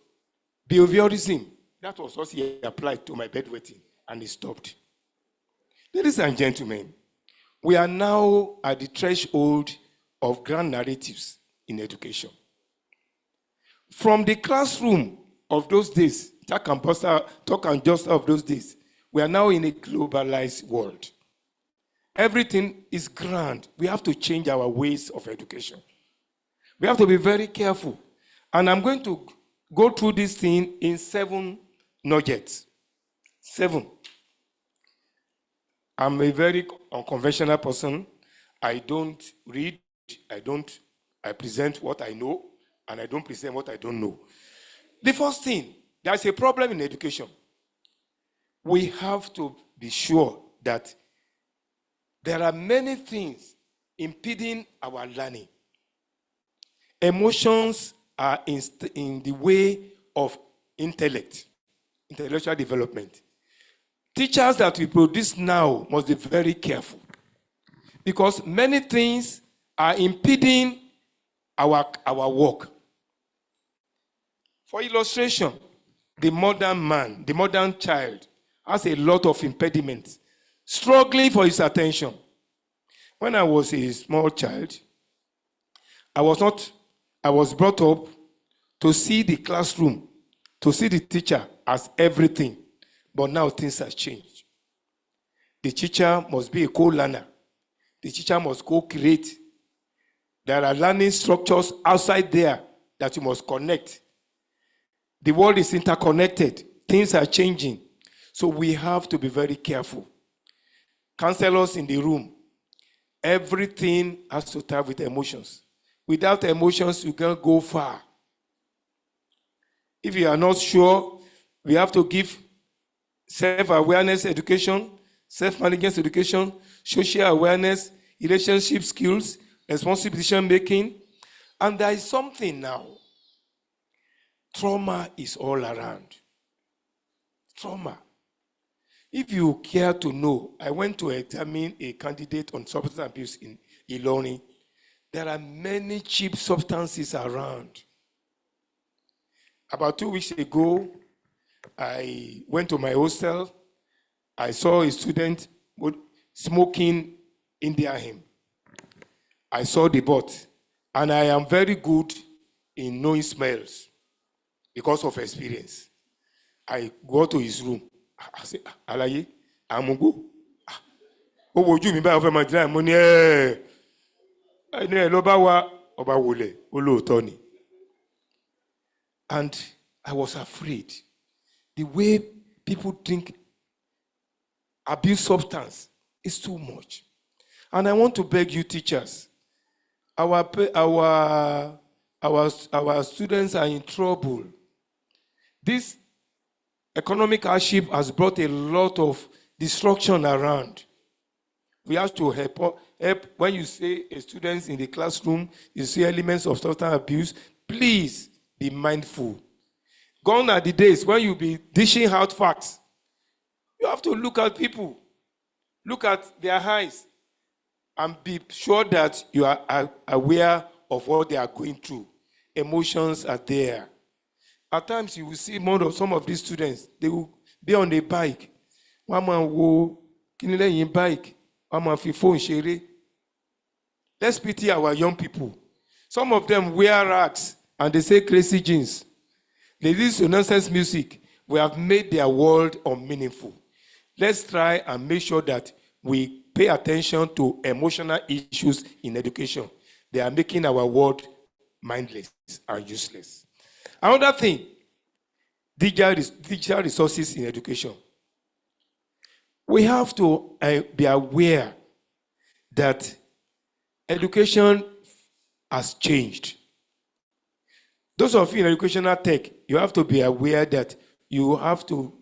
behaviorism, that was what he applied to my bedwetting, and it stopped. Ladies and gentlemen, we are now at the threshold of grand narratives in education. From the classroom of those days, talk and just of those days, we are now in a globalized world. Everything is grand. We have to change our ways of education. We have to be very careful. And I'm going to go through this thing in 7 nuggets. 7. I'm a very unconventional person. I don't read. I present what I know, and I don't present what I don't know. The first thing, there's a problem in education. We have to be sure that there are many things impeding our learning. Emotions are in the way of intellectual development. Teachers that we produce now must be very careful because many things are impeding our work. For illustration, the modern man, the modern child has a lot of impediments, struggling for his attention. When I was a small child, I was brought up to see the classroom, to see the teacher as everything. But now things have changed. The teacher must be a co-learner. The teacher must co-create. There are learning structures outside there that you must connect. The world is interconnected. Things are changing. So we have to be very careful. Counselors in the room, everything has to start with emotions. Without emotions, you can't go far. If you are not sure, we have to give self-awareness education, self-management education, social awareness, relationship skills, responsible decision-making. And there is something now. Trauma is all around. Trauma. If you care to know, I went to examine a candidate on substance abuse in Ilorin. There are many cheap substances around. About 2 weeks ago, I went to my hostel. I saw a student smoking India hemp. I saw the butt, and I am very good in knowing smells because of experience. I go to his room. I say, "Alaye, amugo." ó wojú mi báyìí ó fẹ́ máa deny mo ní ẹni ẹ̀ ló bá wá ọba wọlé ó lóòótọ́ ni. And I was afraid. The way people drink, abuse substance is too much. And I want to beg you teachers, our students are in trouble. This economic hardship has brought a lot of destruction around. We have to help. When you say a student in the classroom, you see elements of substance abuse, please be mindful. Gone are the days when you be dishing out facts. You have to look at people, look at their eyes, and be sure that you are aware of what they are going through. Emotions are there. At times, you will see some of these students, they will be on a bike. One man will in bike, one man fi phone share. Let's pity our young people. Some of them wear rags and they say crazy jeans. They listen to nonsense music. We have made their world unmeaningful. Let's try and make sure that we pay attention to emotional issues in education. They are making our world mindless and useless. Another thing, digital resources in education. We have to be aware that education has changed. Those of you in educational tech, you have to be aware that you have to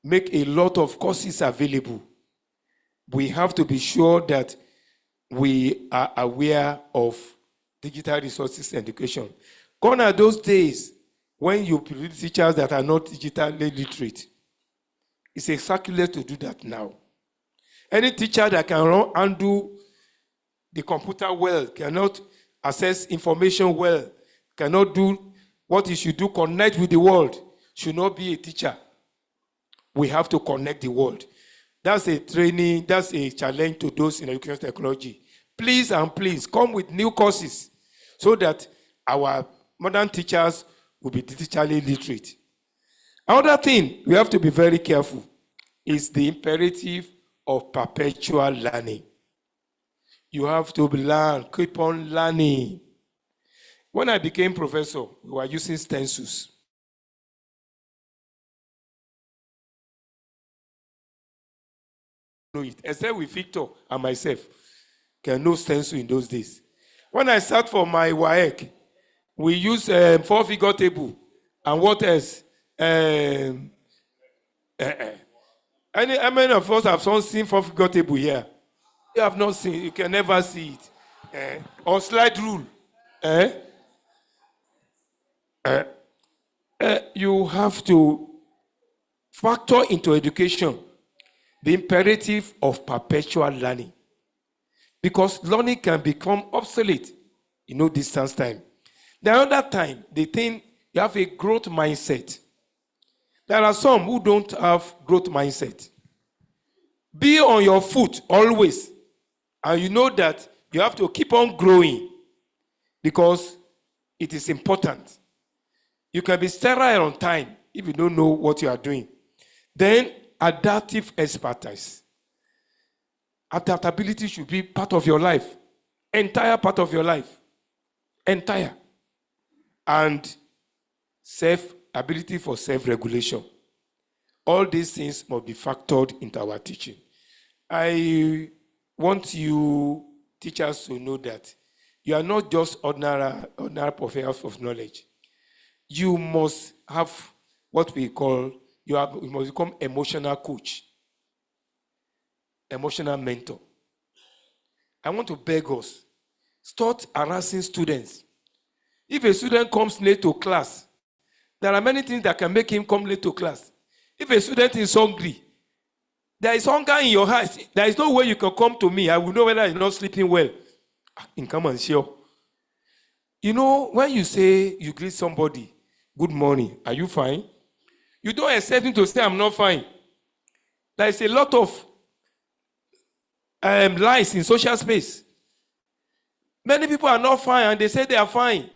make a lot of courses available. We have to be sure that we are aware of digital resources in education. Gone are those days when you produce teachers that are not digitally literate. It's a circular to do that now. Any teacher that can undo the computer well, cannot access information well, cannot do what he should do, connect with the world, should not be a teacher. We have to connect the world. That's a training, that's a challenge to those in education technology. Please and please come with new courses so that our modern teachers will be digitally literate. Another thing we have to be very careful is the imperative of perpetual learning. You have to learn, keep on learning. When I became professor, we were using stencils. Except with Victor and myself, can no stencil in those days. When I sat for my WAEC, we used 4-figure table. And what else? How many of us have seen 4-figure table here? You have not seen, you can never see it. Or slide rule. You have to factor into education the imperative of perpetual learning. Because learning can become obsolete in no distance time. The other time, they think you have a growth mindset. There are some who don't have growth mindset. Be on your foot always. And you know that you have to keep on growing because it is important. You can be sterile on time if you don't know what you are doing. Then, adaptive expertise. Adaptability should be part of your life. Entire part of your life. Entire. And ability for self-regulation. All these things must be factored into our teaching. I want you teachers to know that you are not just ordinary professors of knowledge. You must have what we call, you must become emotional coach, emotional mentor. I want to beg us, start harassing students. If a student comes late to class, there are many things that can make him come late to class. If a student is hungry, there is hunger in your eyes. There is no way you can come to me. I will know whether you're not sleeping well. Come and share. You know, when you say you greet somebody, good morning, are you fine? You don't expect him to say, I'm not fine. There is a lot of lies in social space. Many people are not fine and they say they are fine.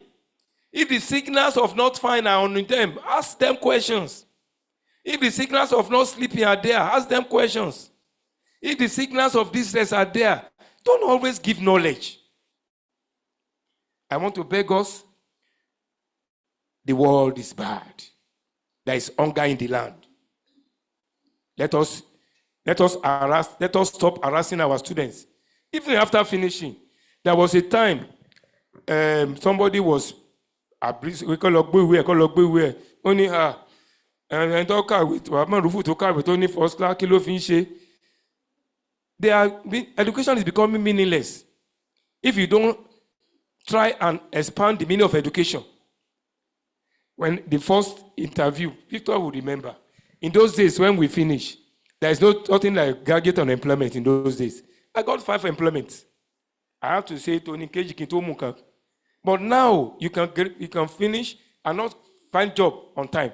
If the signals of not fine are on them, ask them questions. If the signals of not sleeping are there, ask them questions. If the signals of distress are there, don't always give knowledge. I want to beg us, the world is bad. There is hunger in the land. Let us stop harassing our students. Even after finishing, there was a time somebody was we call only her and talk with Rufu to car with only first class kilo finche. Education is becoming meaningless if you don't try and expand the meaning of education. When the first interview, Victor will remember, in those days when we finish, there is nothing like graduate unemployment in those days. I got 5 employments. I have to say Tony Keji Kintomuka. But now you can finish and not find job on time.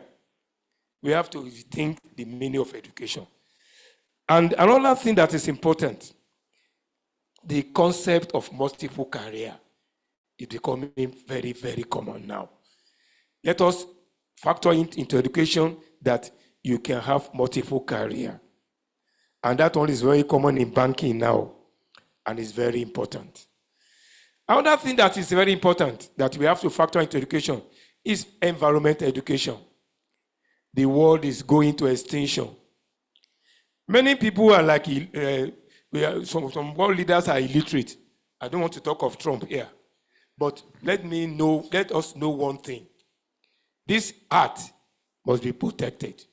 We have to rethink the meaning of education. And another thing that is important, the concept of multiple career is becoming very, very common now. Let us factor into education that you can have multiple career. And that one is very common in banking now, and is very important. Another thing that is very important that we have to factor into education is environmental education. The world is going to extinction. Many people are like, some world leaders are illiterate. I don't want to talk of Trump here. But let us know one thing. This earth must be protected.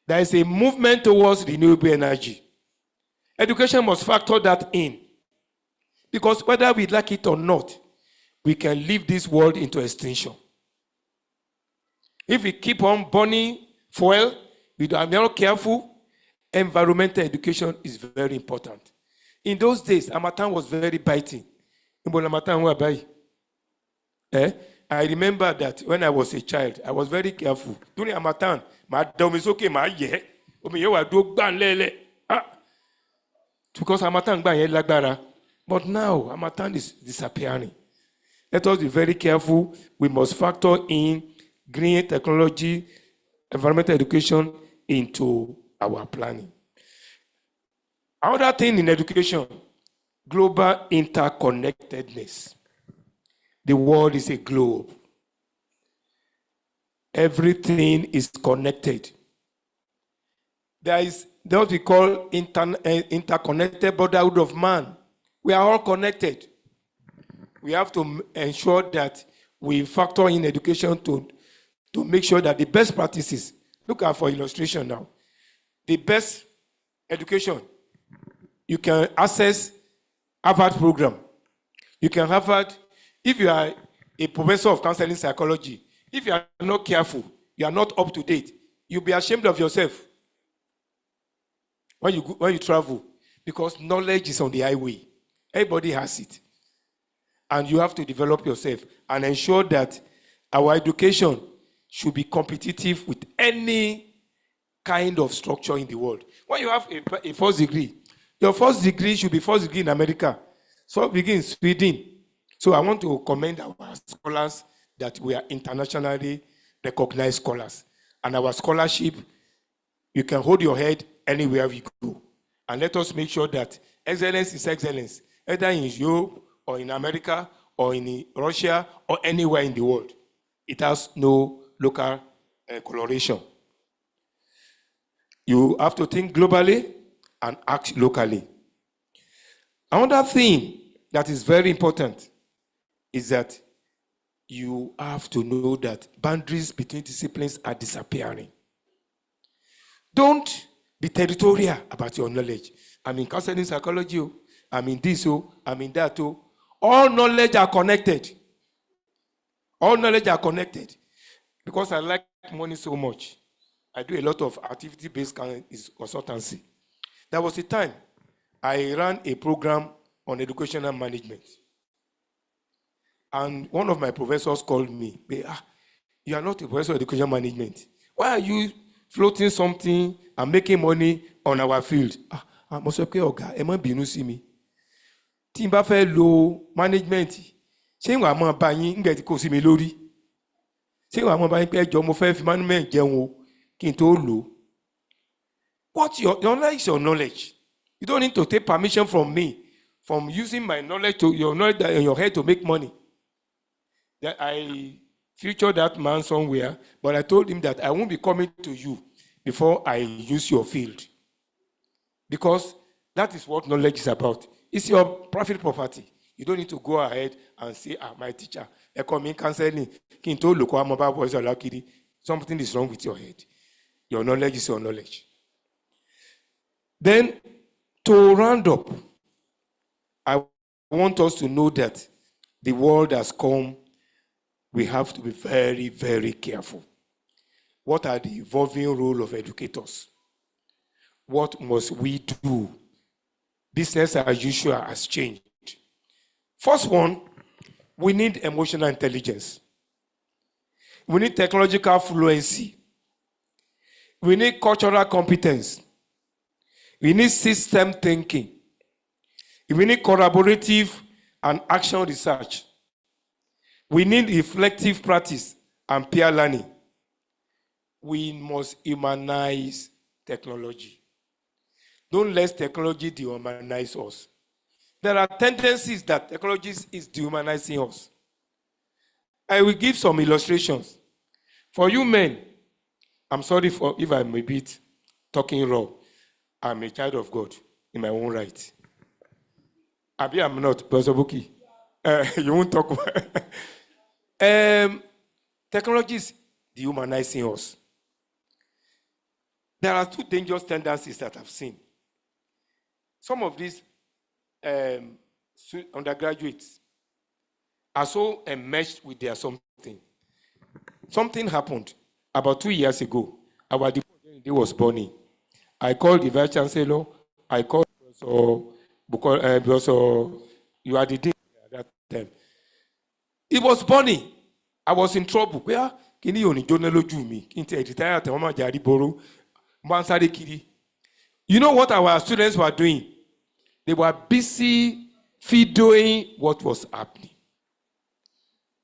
There is a movement towards renewable energy. Education must factor that in. Because whether we like it or not, we can leave this world into extinction. If we keep on burning fuel, we are not careful, environmental education is very important. In those days, Harmattan was very biting. I remember that when I was a child, I was very careful. During Harmattan, because Harmattan, but now Harmattan is disappearing. Let us be very careful. We must factor in green technology, environmental education into our planning. Another thing in education, global interconnectedness. The world is a globe. Everything is connected. There is what we call interconnected brotherhood of man. We are all connected. We have to ensure that we factor in education to make sure that the best practices, look at for illustration now, the best education, you can access Harvard program. You can Harvard, if you are a professor of counseling psychology, if you are not careful, you are not up to date, you'll be ashamed of yourself when you travel, because knowledge is on the highway. Everybody has it. And you have to develop yourself and ensure that our education should be competitive with any kind of structure in the world. When you have a first degree, your first degree should be first degree in America, so degree in Sweden. So I want to commend our scholars that we are internationally recognized scholars. And our scholarship, you can hold your head anywhere we go. And let us make sure that excellence is excellence, either in Europe or in America or in Russia or anywhere in the world. It has no local coloration. You have to think globally and act locally. Another thing that is very important is that you have to know that boundaries between disciplines are disappearing. Don't be territorial about your knowledge. I'm in counseling psychology, I'm in this, I'm in that. All knowledge are connected. All knowledge are connected. Because I like money so much, I do a lot of activity-based consultancy. There was a time I ran a program on educational management. And one of my professors called me. You are not a professor of education management. Why are you floating something and making money on our field? I must say, Oga, ẹ má bínú sí mi. Tí n bá fẹ́ lo management, ṣé ìwà máa bá yín nígbà tí kò sí mi lórí? Ṣé ìwà máa bá yín pé ẹjọ́ mo fẹ́ fi management jẹun o kí n tó lò? What your knowledge is your knowledge. You don't need to take permission from me, from using my knowledge to your knowledge in your head to make money. That I featured that man somewhere, but I told him that I won't be coming to you before I use your field. Because that is what knowledge is about. It's your private property. You don't need to go ahead and say, my teacher, counseling, something is wrong with your head. Your knowledge is your knowledge. Then, to round up, I want us to know that the world has come. We have to be very, very careful. What are the evolving role of educators? What must we do? Business as usual has changed. First one, we need emotional intelligence. We need technological fluency. We need cultural competence. We need system thinking. We need collaborative and action research. We need reflective practice and peer learning. We must humanize technology. Don't let technology dehumanize us. There are tendencies that technology is dehumanizing us. I will give some illustrations. For you men, I'm sorry if I'm a bit talking raw. I'm a child of God in my own right. Abi, I'm not, Brother Buki. You won't talk. Technology is dehumanizing us. There are two dangerous tendencies that I've seen. Some of these undergraduates are so enmeshed with their something. Something happened about 2 years ago. Our department was burning. I called the vice chancellor. I called Professor, you are the dean at that time. It was burning. I was in trouble. Where can you only journal me? You know what our students were doing? They were busy videoing what was happening.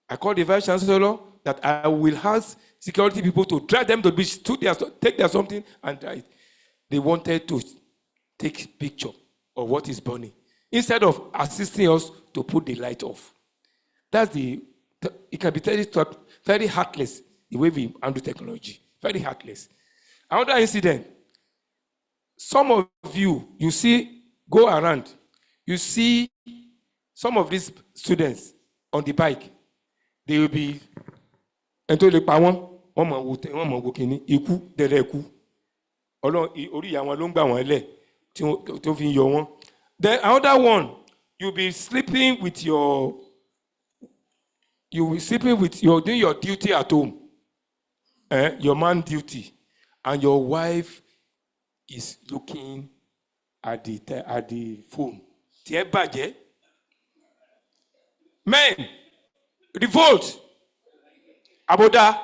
I called the vice chancellor that I will ask security people to drag them to the beach, take their something and drive. They wanted to take a picture of what is burning instead of assisting us to put the light off. It can be very heartless the way we handle technology. Very heartless. Another incident. Some of you see, go around. You see some of these students on the bike. They will be until the power. Then another one, you'll be sleeping with your doing your duty at home, your man duty, and your wife is looking at the phone. Men, revolt. Aboda.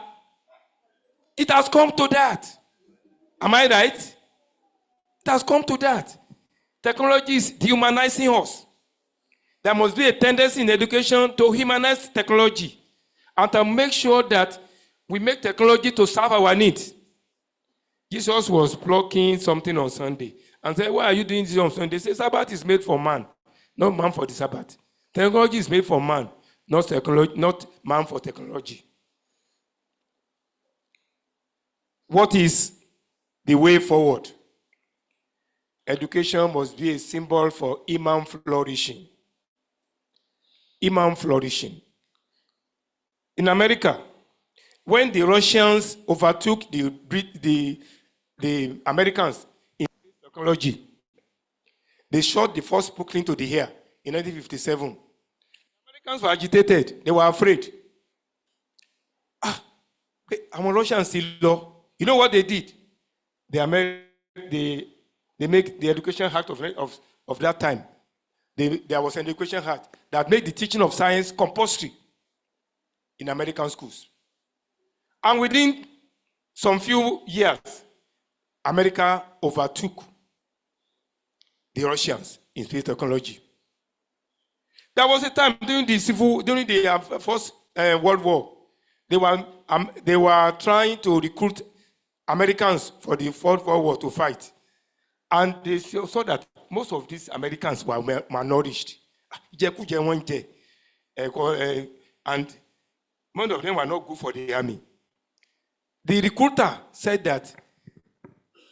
It has come to that. Am I right? It has come to that. Technology is dehumanizing us. There must be a tendency in education to humanize technology and to make sure that we make technology to serve our needs. Jesus was blocking something on Sunday and said, why are you doing this on Sunday? He said, Sabbath is made for man, not man for the Sabbath. Technology is made for man, not man for technology. What is the way forward? Education must be a symbol for human flourishing. Human flourishing. In America, when the Russians overtook the Americans in technology, they shot the first Brooklyn to the air in 1957. Americans were agitated. They were afraid. I'm a Russian still law. You know what they did? They make the Education Act of that time. There was an Education Act that made the teaching of science compulsory in American schools. And within some few years, America overtook the Russians in space technology. There was a time during the First World War, they were trying to recruit Americans for the Fourth World War to fight. And they saw that most of these Americans were malnourished. Ìjẹkújẹ wọ́n jẹ, and most of them were not good for the army. The recruiter said that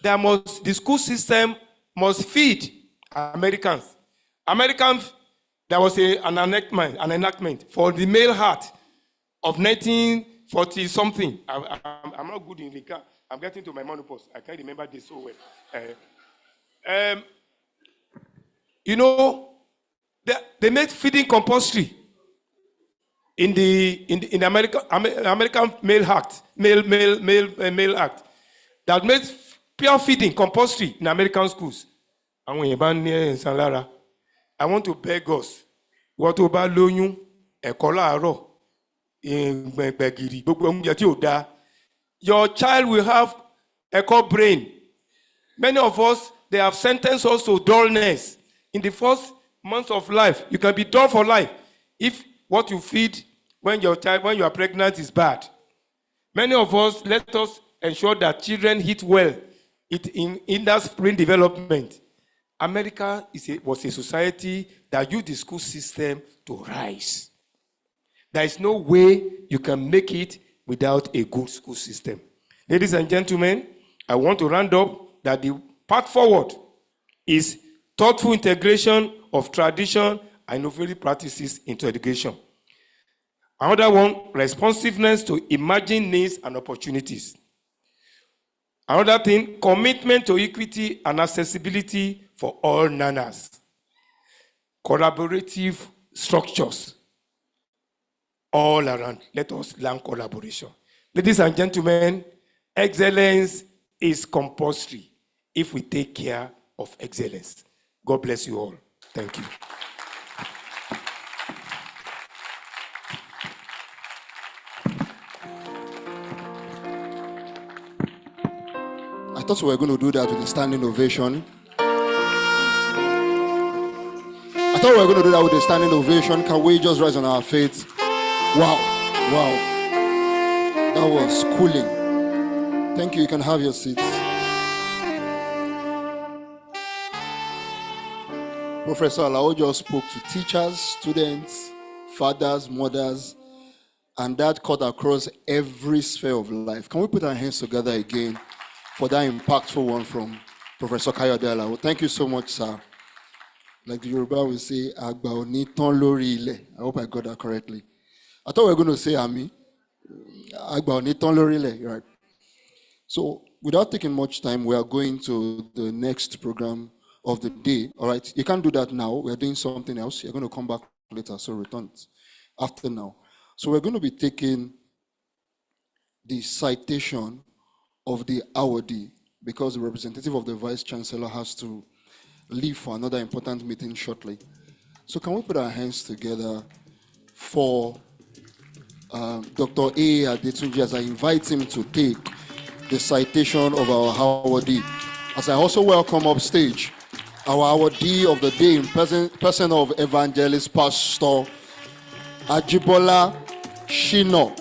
the school system must feed Americans. There was an enactment for the male heart of 1940 something. I'm not good in recount. I'm getting to my menopause. I can't remember this so well. You know, they made feeding compulsory in the American male act, male act, that made pure feeding compulsory in American schools. And when you ban near Salara, I want to beg us, what about lóyún, ẹ̀kọ́ láàárọ̀, gbẹ̀gìrì, gbogbo oúnjẹ tí ò dáa. Your child will have echo brain. Many of us, they have sentenced us to dullness. In the first months of life, you can be dull for life if what you feed when you are pregnant is bad. Many of us, let us ensure that children eat well. In that brain development. America was a society that used the school system to rise. There is no way you can make it without a good school system. Ladies and gentlemen, I want to round up that the path forward is thoughtful integration of tradition and innovative practices into education. Another one, responsiveness to emerging needs and opportunities. Another thing, commitment to equity and accessibility for all learners. Collaborative structures all around. Let us learn collaboration. Ladies and gentlemen, excellence is compulsory if we take care of excellence. God bless you all. Thank you. I thought we were going to do that with a standing ovation. Can we just rise on our feet? Wow. That was cooling. Thank you. You can have your seats. Professor Alao just spoke to teachers, students, fathers, mothers, and that cut across every sphere of life. Can we put our hands together again for that impactful one from Professor Kayode Alao? Thank you so much, sir. Like the Yoruba will say, Agba oni ton lori ile. I hope I got that correctly. I thought we were going to say Ami. Agba oni ton lori ile, right? So, without taking much time, we are going to the next program of the day. All right, you can't do that now. We're doing something else. You're going to come back later, so return it after now. So we're going to be taking the citation of the awardee because the representative of the Vice Chancellor has to leave for another important meeting shortly. So can we put our hands together for Dr. A. Adetunji as I invite him to take the citation of our awardee. As I also welcome upstage our awardee of the day in person of Evangelist Pastor Ajibola Shino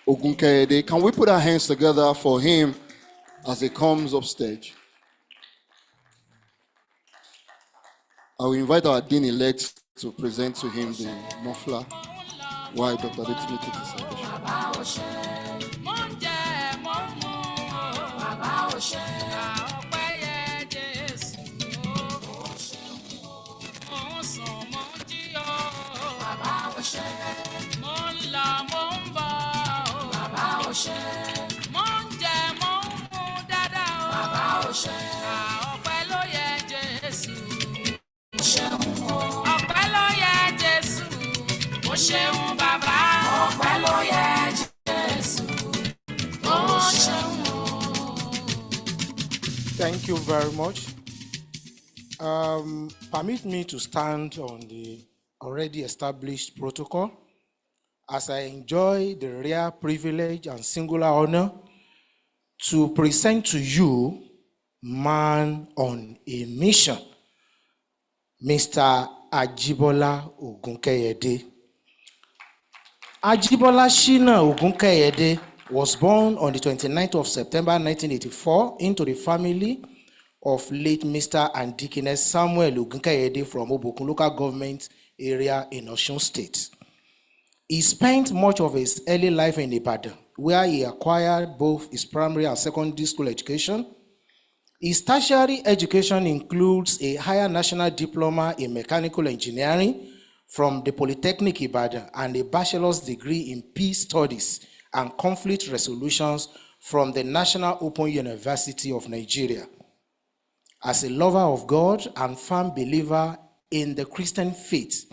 Ogunkeyede. Can we put our hands together for him as he comes upstage? I will invite our Dean-elect to present to him the muffler while Dr. Adetunji takes the citation. Thank you very much. Permit me to stand on the already established protocol as I enjoy the rare privilege and singular honor to present to you man on a mission, Mr. Ajibola Ogunkeyede. Ajibola Shina Ogunkeyede was born on the 29th of September 1984 into the family of late Mr. and Deaconess Samuel Ogunkayede from Obokun local government area in Osun State. He spent much of his early life in Ibadan, where he acquired both his primary and secondary school education. His tertiary education includes a higher national diploma in mechanical engineering from the Polytechnic Ibadan and a bachelor's degree in peace studies and conflict resolutions from the National Open University of Nigeria. As a lover of God and firm believer in the Christian faith,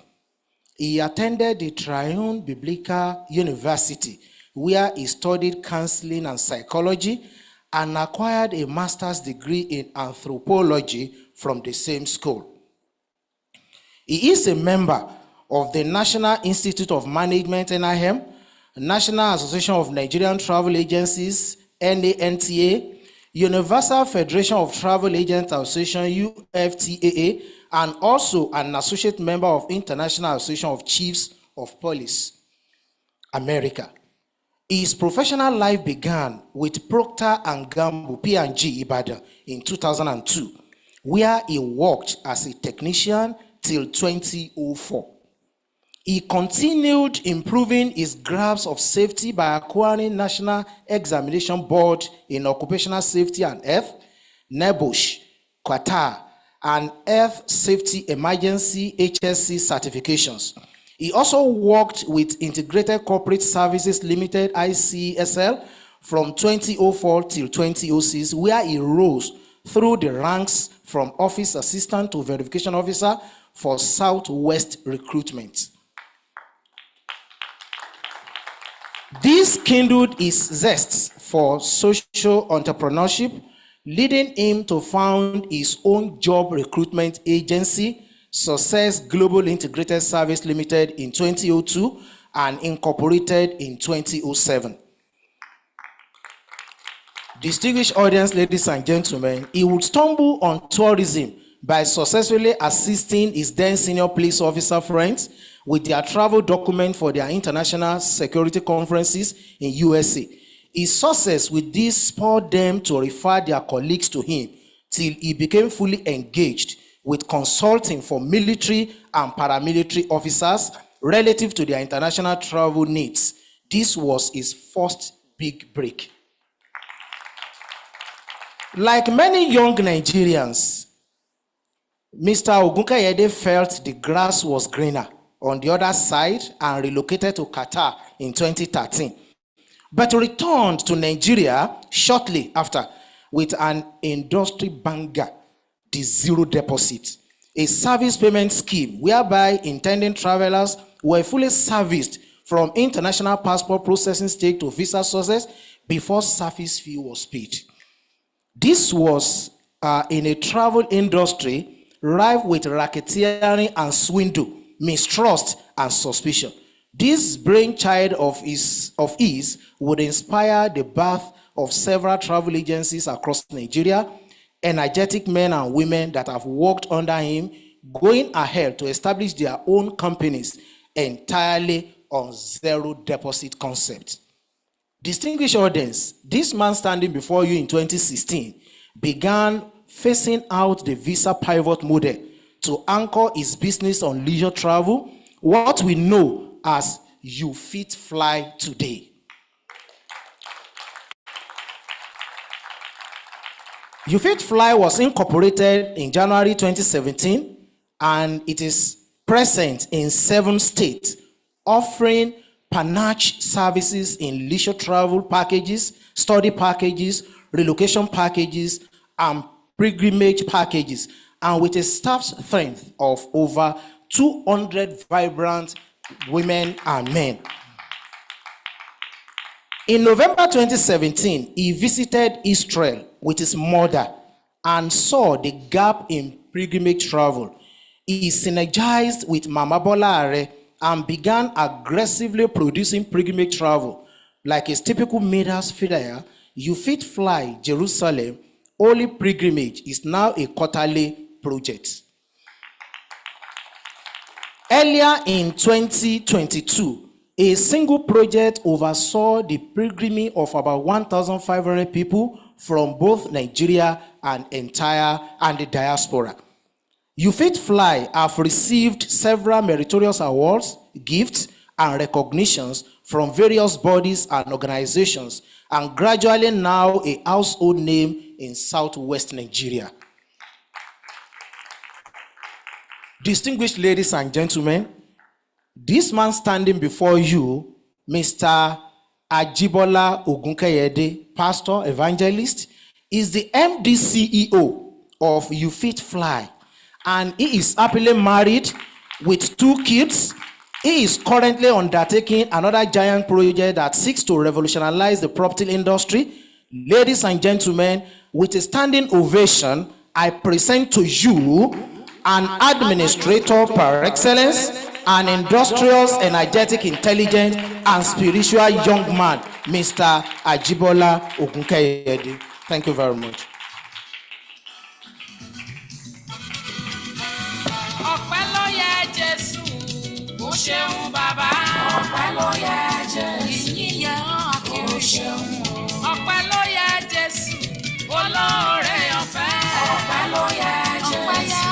he attended the Triune Biblical University, where he studied counseling and psychology and acquired a master's degree in anthropology from the same school. He is a member of the National Institute of Management, NIM, National Association of Nigerian Travel Agencies, NANTA, Universal Federation of Travel Agents Association, UFTAA, and also an associate member of International Association of Chiefs of Police, America. His professional life began with Procter & Gamble, P&G Ibadan, in 2002, where he worked as a technician till 2004. He continued improving his grasp of safety by acquiring National Examination Board in Occupational Safety and Health, NEBOSH, Qatar, and Health Safety Emergency HSC certifications. He also worked with Integrated Corporate Services Limited, ICSL, from 2004 till 2006, where he rose through the ranks from office assistant to verification officer for Southwest recruitment. This kindled his zest for social entrepreneurship, leading him to found his own job recruitment agency, Success Global Integrated Service Limited, in 2002 and incorporated in 2007. Distinguished audience, ladies and gentlemen, he would stumble on tourism by successfully assisting his then senior police officer friends with their travel document for their international security conferences in USA. His success with this spurred them to refer their colleagues to him till he became fully engaged with consulting for military and paramilitary officers relative to their international travel needs. This was his first big break. Like many young Nigerians, Mr. Ogunkayede felt the grass was greener on the other side and relocated to Qatar in 2013, but returned to Nigeria shortly after with an industry banger, the zero deposit, a service payment scheme whereby intending travelers were fully serviced from international passport processing stage to visa sources before service fee was paid. This was in a travel industry rife with racketeering and swindle, mistrust and suspicion. This brainchild of his would inspire the birth of several travel agencies across Nigeria, energetic men and women that have worked under him, going ahead to establish their own companies entirely on zero deposit concept. Distinguished audience, this man standing before you in 2016 began phasing out the visa pivot model to anchor his business on leisure travel, what we know as You Fit Fly today. You Fit Fly was incorporated in January 2017, and it is present in 7 states, offering panache services in leisure travel packages, study packages, relocation packages, and pilgrimage packages, and with a staff strength of over 200 vibrant women and men. In November 2017, he visited Israel with his mother and saw the gap in pilgrimage travel. He synergized with Mama Bola Are and began aggressively producing pilgrimage travel. Like his typical Midas flyer, You Fit Fly Jerusalem Holy Pilgrimage is now a quarterly project. Earlier in 2022, a single project oversaw the pilgrimage of about 1,500 people from both Nigeria and the diaspora. You Fit Fly have received several meritorious awards, gifts, and recognitions from various bodies and organizations, and gradually now a household name in Southwest Nigeria. Distinguished ladies and gentlemen, this man standing before you, Mr. Ajibola Ogunkeyede, pastor, evangelist, is the MD CEO of You Fit Fly, and he is happily married with 2 kids. He is currently undertaking another giant project that seeks to revolutionize the property industry. Ladies and gentlemen, with a standing ovation, I present to you an administrator par excellence, an industrious, energetic, intelligent, and spiritual young man, Mr. Ajibola Ogunkeyede. Thank you very much. Ọpẹ́ ló yẹ Jésù, ó ṣeun bàbá. Ọpẹ́ ló yẹ Jésù, ìyìn yẹ Akiri. Ó ṣeun o. Ọpẹ́ ló yẹ Jésù, olóore ọ̀fẹ́. Ọpẹ́ ló yẹ Jésù, ọpẹ́ yẹ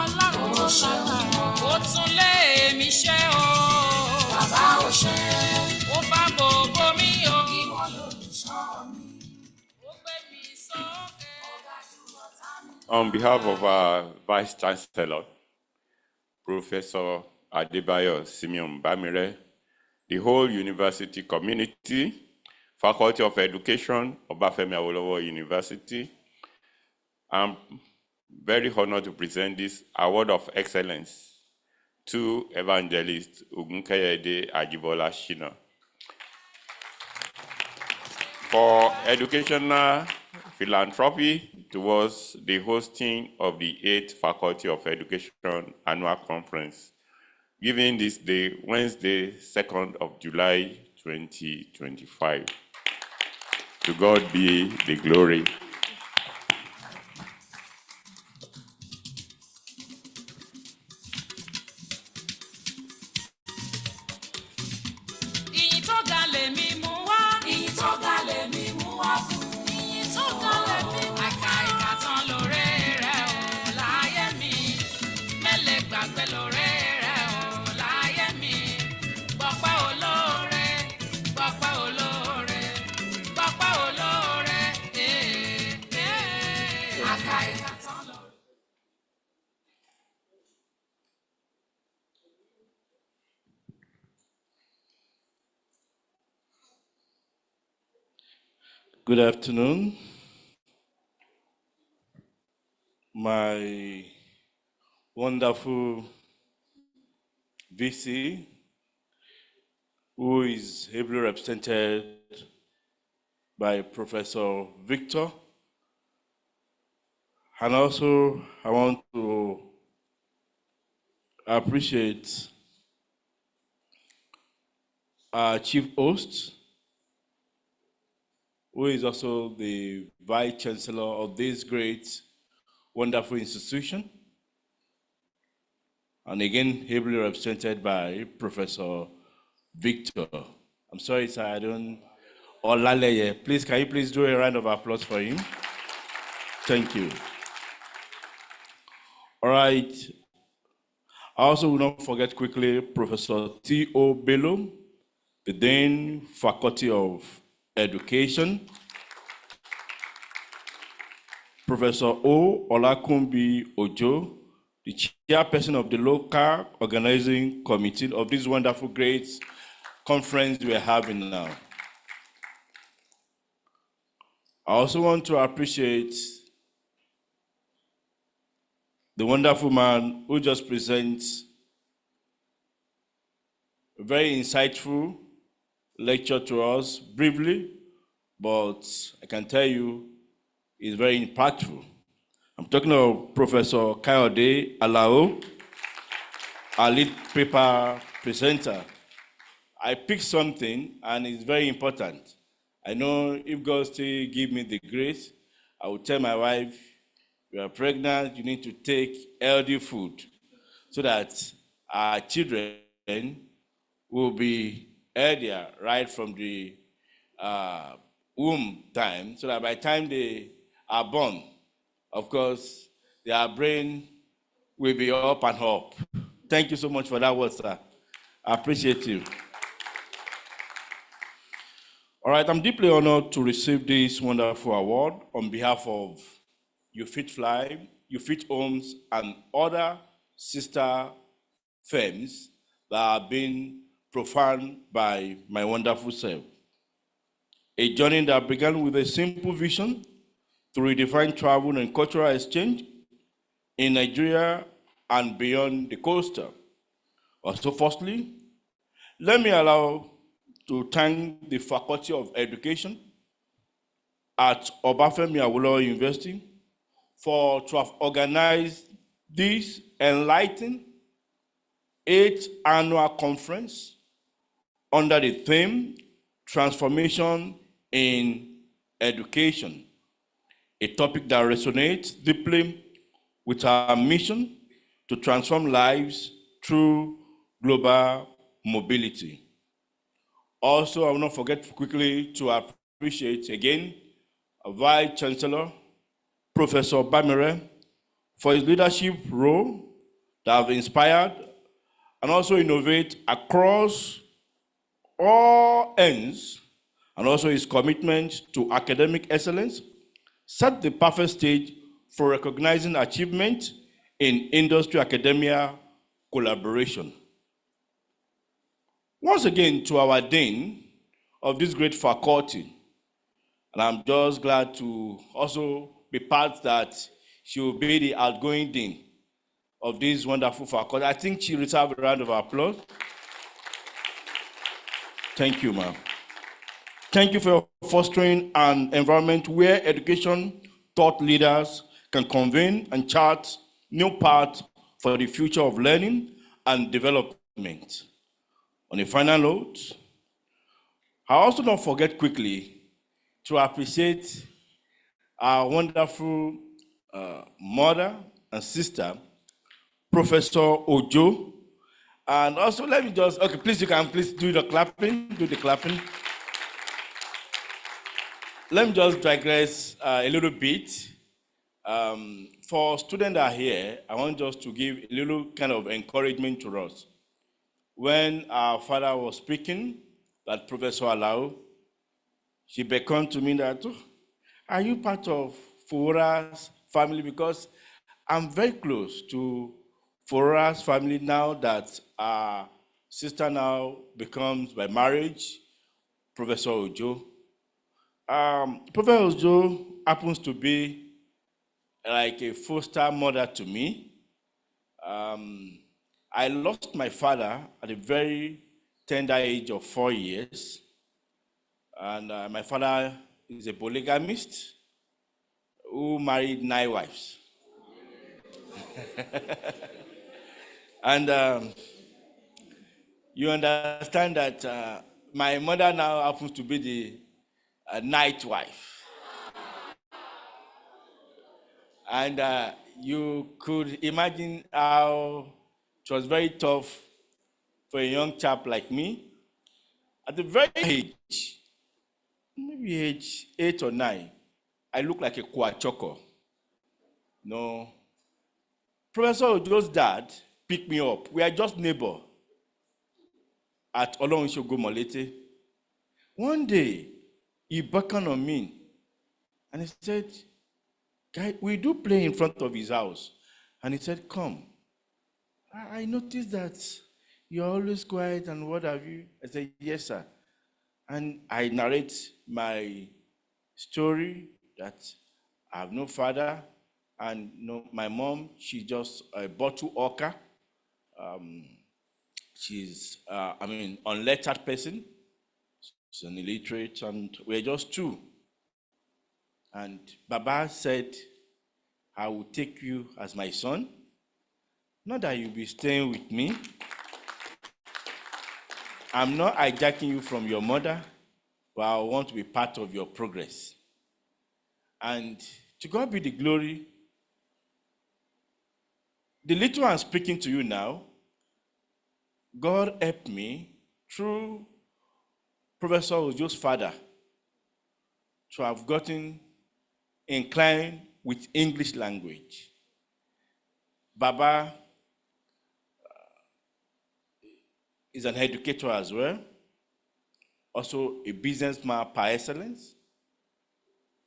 Ọlọ́run tó lágbára. Ó tún lé mi ṣe o. Bàbá ò ṣe. Ó bá gbogbo mi o. Ìwọ lolùṣọ́ mi. Ó gbé mi sókè. Ó ga jù ọ̀tá mi. On behalf of our Vice Chancellor, Professor Adebayo Simeon Bamire, the whole university community, Faculty of Education, Obafemi Awolowo University, I'm very honored to present this Award of Excellence to Evangelist Ogunkeyede Ajibola Shina for educational philanthropy towards the hosting of the 8th Faculty of Education Annual Conference, given this day, Wednesday, 2nd of July, 2025. To God be the glory. Ìyìn tó ga lèmi mú wá. Ìyìn tó ga lèmi mú wá fún. Ìyìn tó ga lèmi mú wá. Àìkà ìkà tán lóore rẹ̀ o láyé mi. Mẹ́lẹ̀ gbàgbé lóore rẹ̀ o láyé mi. Gbọ̀pẹ́ olóore, gbọ̀pẹ́ olóore, gbọ̀pẹ́ olóore. Àìkà ìkà tán lóore. Good afternoon. My wonderful VC, who is ably represented by Professor Victor. And also, I want to appreciate our chief host, who is also the Vice Chancellor of this great, wonderful institution. And again, ably represented by Professor Victor. I'm sorry, sir, I don't, Olaleye. Please, can you please do a round of applause for him? Thank you. All right. I also will not forget quickly Professor T.O. Bello, the Dean Faculty of Education, Professor O. Olakunbi Ojo, the chairperson of the local organizing committee of this wonderful, great conference we're having now. I also want to appreciate the wonderful man who just presents a very insightful lecture to us briefly, but I can tell you it's very impactful. I'm talking of Professor Kayode Alao, our lead paper presenter. I picked something and it's very important. I know if God still give me the grace, I will tell my wife, you are pregnant, you need to take healthy food so that our children will be healthier right from the womb time, so that by the time they are born, of course, their brain will be up and up. Thank you so much for that word, sir. I appreciate you. All right, I'm deeply honored to receive this wonderful award on behalf of You Fit Fly, You Fit Homes, and other sister firms that have been profound by my wonderful self. A journey that began with a simple vision to redefine travel and cultural exchange in Nigeria and beyond the coastal. Also, firstly, let me allow to thank the Faculty of Education at Obafemi Awolowo University to have organized this enlightening 8th annual conference under the theme Transformation in Education, a topic that resonates deeply with our mission to transform lives through global mobility. Also, I will not forget quickly to appreciate again Vice Chancellor, Professor Bamire, for his leadership role that have inspired and also innovate across all ends, and also his commitment to academic excellence set the perfect stage for recognizing achievement in industry-academia collaboration. Once again, to our dean of this great faculty, and I'm just glad to also be part that she will be the outgoing dean of this wonderful faculty. I think she deserves a round of applause. Thank you, ma'am. Thank you for fostering an environment where education thought leaders can convene and chart new paths for the future of learning and development. On a final note, I also don't forget quickly to appreciate our wonderful mother and sister, Professor Ojo. And also let me just, okay, please, you can please do the clapping. Let me just digress a little bit. For students that are here, I want just to give a little kind of encouragement to us. When our father was speaking, that Professor Alao, she beckoned to me that, "Oh, are you part of Fora's family?" Because I'm very close to Fora's family now that our sister now becomes, by marriage, Professor Ojo. Professor Ojo happens to be like a foster mother to me. I lost my father at a very tender age of 4 years. And my father is a polygamist who married 9 wives. And you understand that my mother now happens to be the night wife. And you could imagine how it was very tough for a young chap like me. At the very age, maybe age 8 or 9, I look like a kwachoko. No. Professor Ojo's dad picked me up. We are just neighbor at Olorunshogo Molete. One day, he beckoned on me and he said, "Guy, we do play in front of his house." And he said, "Come. I noticed that you're always quiet and what have you." I said, "Yes, sir." And I narrate my story that I have no father and my mom, she's just a bottle hawker. She's, unlettered person. She's an illiterate, and we're just two. And Baba said, "I will take you as my son. Not that you'll be staying with me. I'm not hijacking you from your mother, but I want to be part of your progress." And to God be the glory. The little I'm speaking to you now, God helped me through Professor Ojo's father to have gotten inclined with English language. Baba is an educator as well, also a businessman par excellence.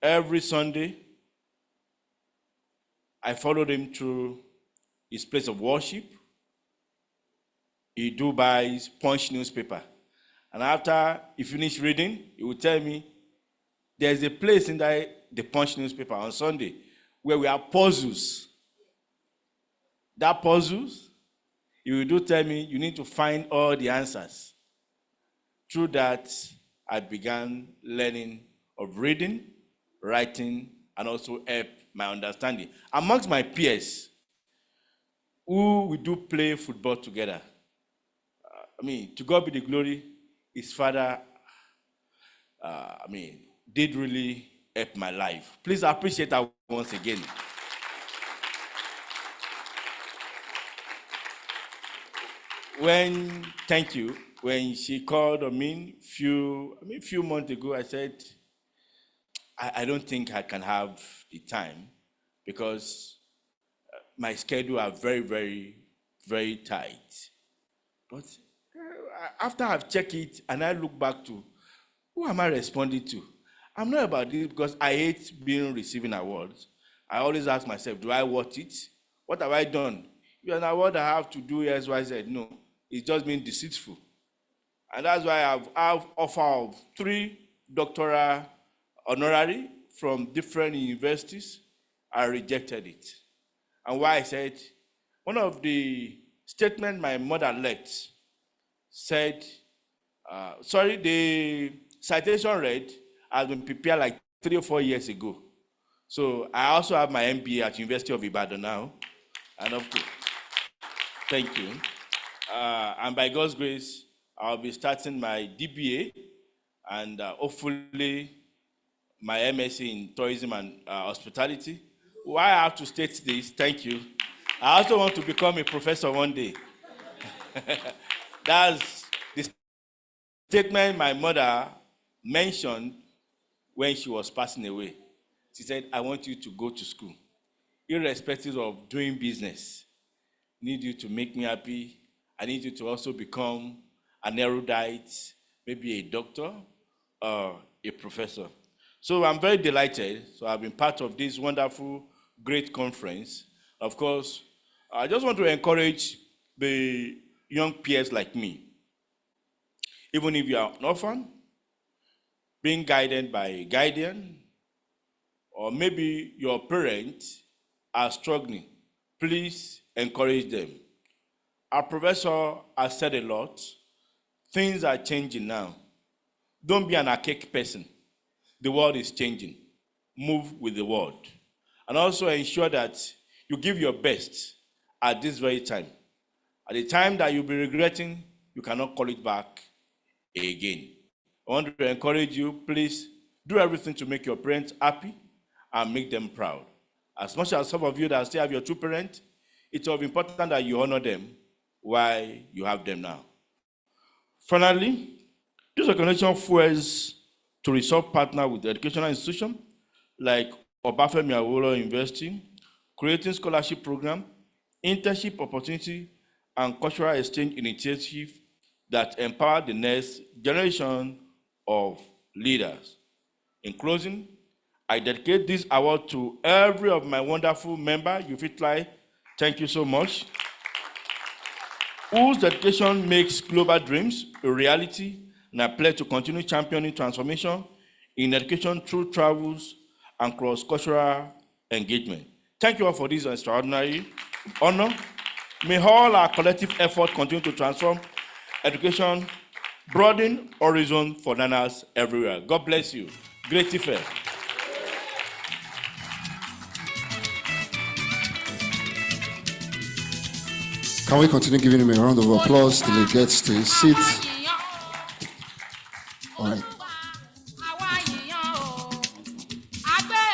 Every Sunday, I followed him through his place of worship. He do buy his Punch newspaper. And after he finished reading, he would tell me, there's a place in the Punch newspaper on Sunday where we have puzzles. That puzzles, he will do tell me, you need to find all the answers. Through that, I began learning of reading, writing, and also help my understanding. Amongst my peers, who we do play football together, to God be the glory, his father, did really help my life. Please appreciate that once again. Thank you. When she called on me a few months ago, I said, I don't think I can have the time because my schedule are very, very, very tight. But after I've checked it and I look back to, who am I responding to? I'm not about this because I hate receiving awards. I always ask myself, do I want it? What have I done? If an award I have to do X, Y, Z, no. It's just being deceitful. And that's why I've offered 3 doctoral honorary from different universities. I rejected it. And why I said, one of the statements my mother left said, the citation read has been prepared like 3 or 4 years ago. So I also have my MBA at University of Ibadan now. And of course, thank you. And by God's grace, I'll be starting my DBA and hopefully my MSc in tourism and hospitality. Why I have to state this, thank you. I also want to become a professor one day. That's the statement my mother mentioned when she was passing away. She said, I want you to go to school, irrespective of doing business. I need you to make me happy. I need you to also become an erudite, maybe a doctor or a professor. So I'm very delighted. So I've been part of this wonderful, great conference. Of course, I just want to encourage the young peers like me. Even if you are an orphan, being guided by a guardian, or maybe your parents are struggling, please encourage them. Our professor has said a lot. Things are changing now. Don't be an archaic person. The world is changing. Move with the world. And also ensure that you give your best at this very time. At the time that you'll be regretting, you cannot call it back again. I want to encourage you, please do everything to make your parents happy and make them proud. As much as some of you that still have your 2 parents, it's of important that you honor them while you have them now. Finally, this organization fuels to resolve partner with educational institutions like Obafemi Awolowo University, creating scholarship program, internship opportunity, and cultural exchange initiative that empower the next generation of leaders. In closing, I dedicate this award to every of my wonderful members. You fit like, thank you so much. Whose dedication makes global dreams a reality, and I pledge to continue championing transformation in education through travels and cross-cultural engagement. Thank you all for this extraordinary honor. May all our collective effort continue to transform education, broaden horizon for learners everywhere. God bless you. Great effort. Can we continue giving him a round of applause till he gets to his seat? All right.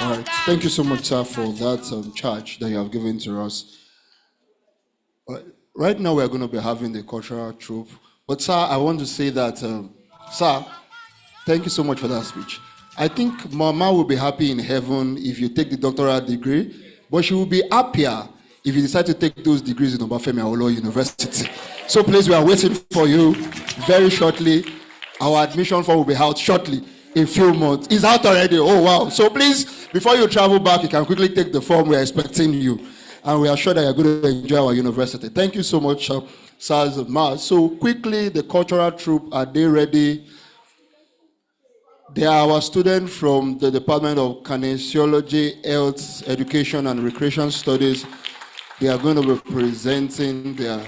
All right. Thank you so much, sir, for that charge that you have given to us. Right now, we're going to be having the cultural troupe. But, sir, I want to say that, sir, thank you so much for that speech. I think Mama will be happy in heaven if you take the doctoral degree, but she will be happier if you decide to take those degrees in Obafemi Awolowo University. So please, we are waiting for you very shortly. Our admission form will be out shortly, in a few months. It's out already. Oh, wow. So please, before you travel back, you can quickly take the form. We are expecting you. And we are sure that you're going to enjoy our university. Thank you so much, Sars and Mars. So quickly, the cultural troupe, are they ready? They are our students from the Department of Kinesiology, Health, Education, and Recreation Studies. They are going to be presenting their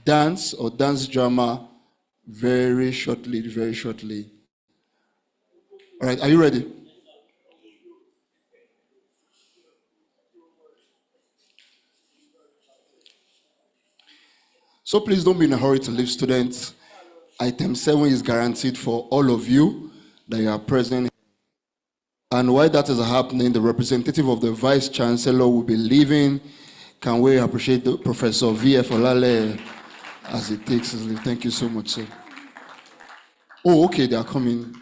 dance or dance drama very shortly, very shortly. All right, are you ready? So please don't be in a hurry to leave, students. Item 7 is guaranteed for all of you that you are present. And while that is happening, the representative of the Vice Chancellor will be leaving. Can we appreciate the Professor V.F. Olale as he takes his leave? Thank you so much, sir. Oh, okay, they are coming.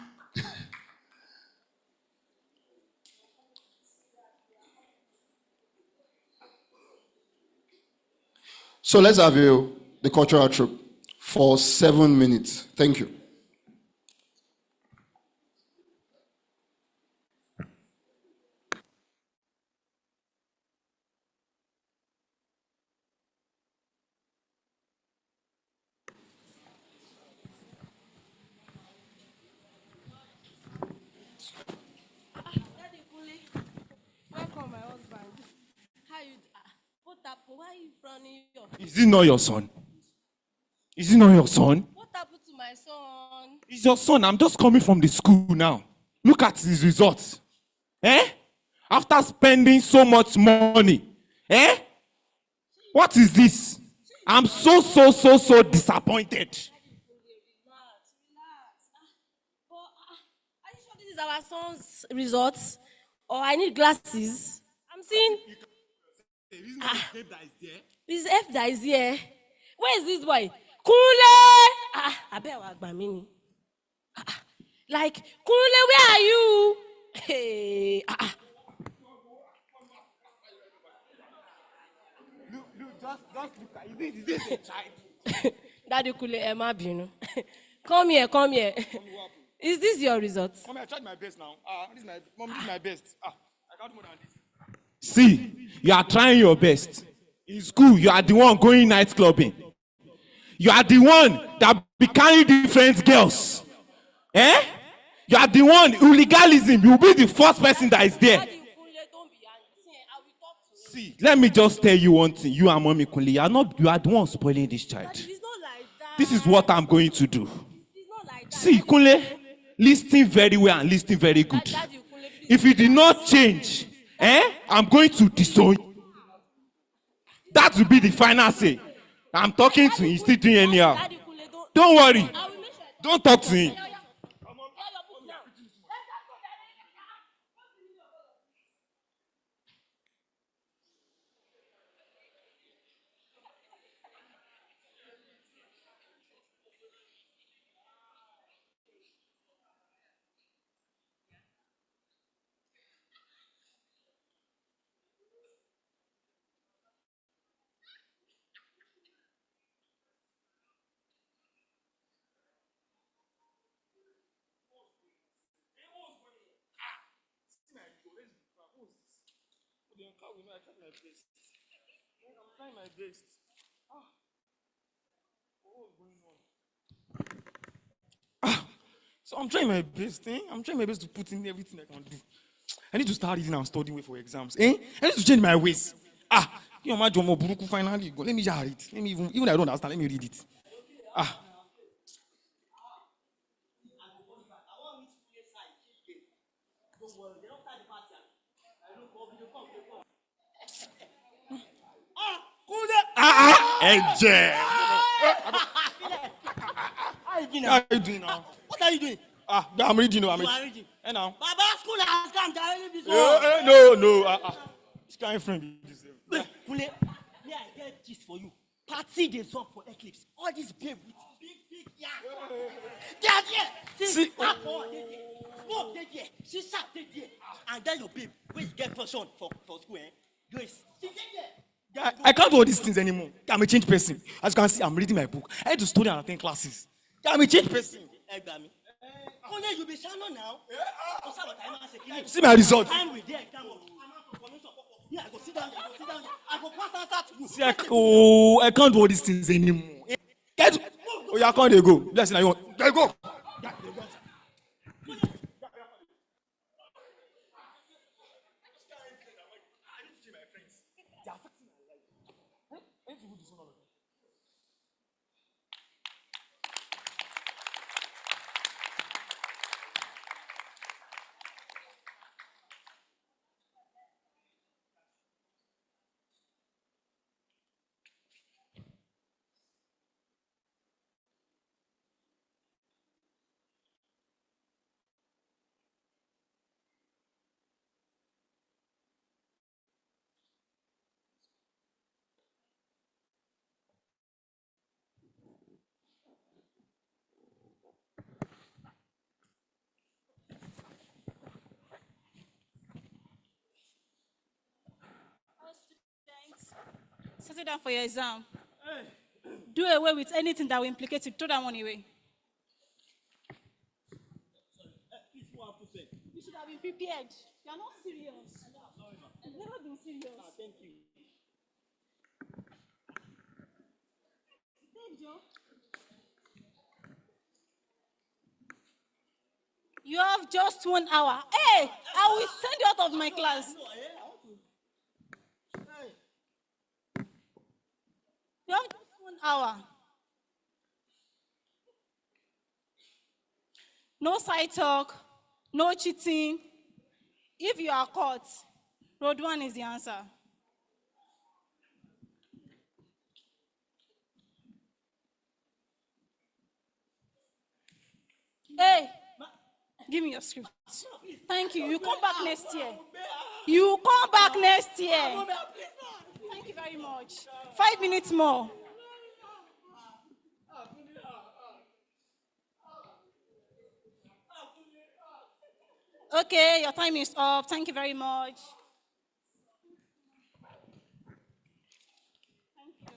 So let's have the cultural troupe for 7 minutes. Thank you. Welcome, my husband. How you? What happened? Why are you frowning? Is it not your son? Is it not your son? What happened to my son? It's your son. I'm just coming from the school now. Look at his results. Eh? After spending so much money. Eh? What is this? I'm so disappointed. Relax. But are you sure this is our son's results? Or I need glasses? I'm seeing. This F that is here. Where is this boy? Kunle! I bet Wagbamini. Like, Kunle, where are you? Hey. Just look at it. Is this a child? Daddy Kunle, Emma Binu. Come here. Is this your result? Mom, I tried my best now. This is my best. I can't do more than this. See, you are trying your best. In school, you are the one going night clubbing. You are the one that be carrying different girls. Eh? You are the one, illegalism. You will be the first person that is there. See, let me just tell you one thing. You and Mommy Kunle, you are the one spoiling this child. Daddy, it's not like that. This is what I'm going to do. It's not like that. See, Kunle, listen very well and listen very good. Daddy, Kunle, If you did not change, I'm going to disown you. That will be the final say. I'm talking to him, he's still doing anyhow. Daddy, Kunle, Don't worry. I will make sure. Don't talk to him. I'm trying my best. What's going on? So I'm trying my best, I'm trying my best to put in everything I can do. I need to start reading and studying for exams, I need to change my ways. You know, my Jomo Buruku finally go. Let me just read. Let me even I don't understand, let me read it. How you doing now? What are you doing? I'm reading. I'm You reading. are reading. And now? Baba, school has come directly before. No. This kind of friend. Kule, may I get this for you? Party days up for Eclipse. All these babe with big, yeah. They are there. See, Small Sir, stay there. And then your babe, when you get portion for school, you stay there. I can't do all these things anymore. I'm a changed person. As you can see, I'm reading my book. I had to study and attend classes. I'm a changed person. Only you be shallow now. See my results. Time with their exam. Yeah, I go sit down. I go pass answer to you. See, I can't do all these things anymore. Oh, yeah, I can't go. Blessing, I want. There you go. Sit down for your exam. Do away with anything that will implicate you. Throw that one away. You should have been prepared. You are not serious. You've never been serious. Thank you. Babe, Joe. You have just 1 hour. Hey, I will send you out of my class. You have just 1 hour. No side talk, no cheating. If you are caught, road 1 is the answer. Hey, give me your script. Thank you. You come back next year. You come back next year. Thank you very much. 5 minutes more. Okay, your time is up. Thank you very much. Thank you.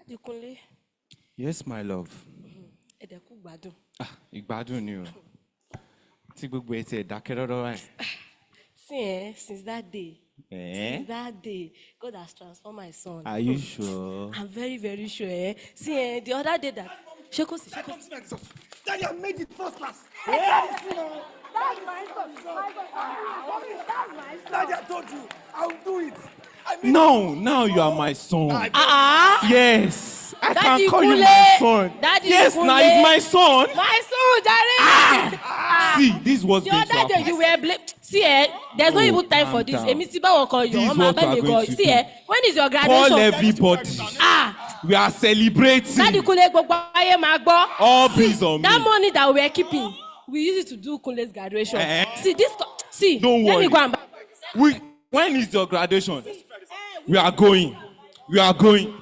Adekunle, Yes, my love. ẹ̀dẹ̀ kú gbádùn. Ìgbádùn ni o. Tí gbogbo ẹ ti ẹ̀ dákẹ́ rọ́rọ́ báyìí. See, since that day, Eh? God has transformed my son. Are you sure? I'm very, very sure. See, the other day that Shekosi. Daddy, I made it first class. That's my son. That's my son. Daddy, I told you, I'll do it. Now you are my son. Yes, I Daddy can call you Kule. my son. Daddy Yes, Kule. now it's my son. My son, Jare. See, this was The going to other day you happen. were See, there's no even time for calm this. down. Èmi ti bá wọn kọ yọ, This is ọmọ what abẹ́ we mi are going kọ. to See, do. when is your graduation? Call everybody. We are celebrating. Daddy Kule gbogbo ayé máa gbọ́. All praise on That me. money that we were keeping, we use it to do Kule's graduation. See, Don't let worry. me go and buy. When is your graduation? We are going. We are going.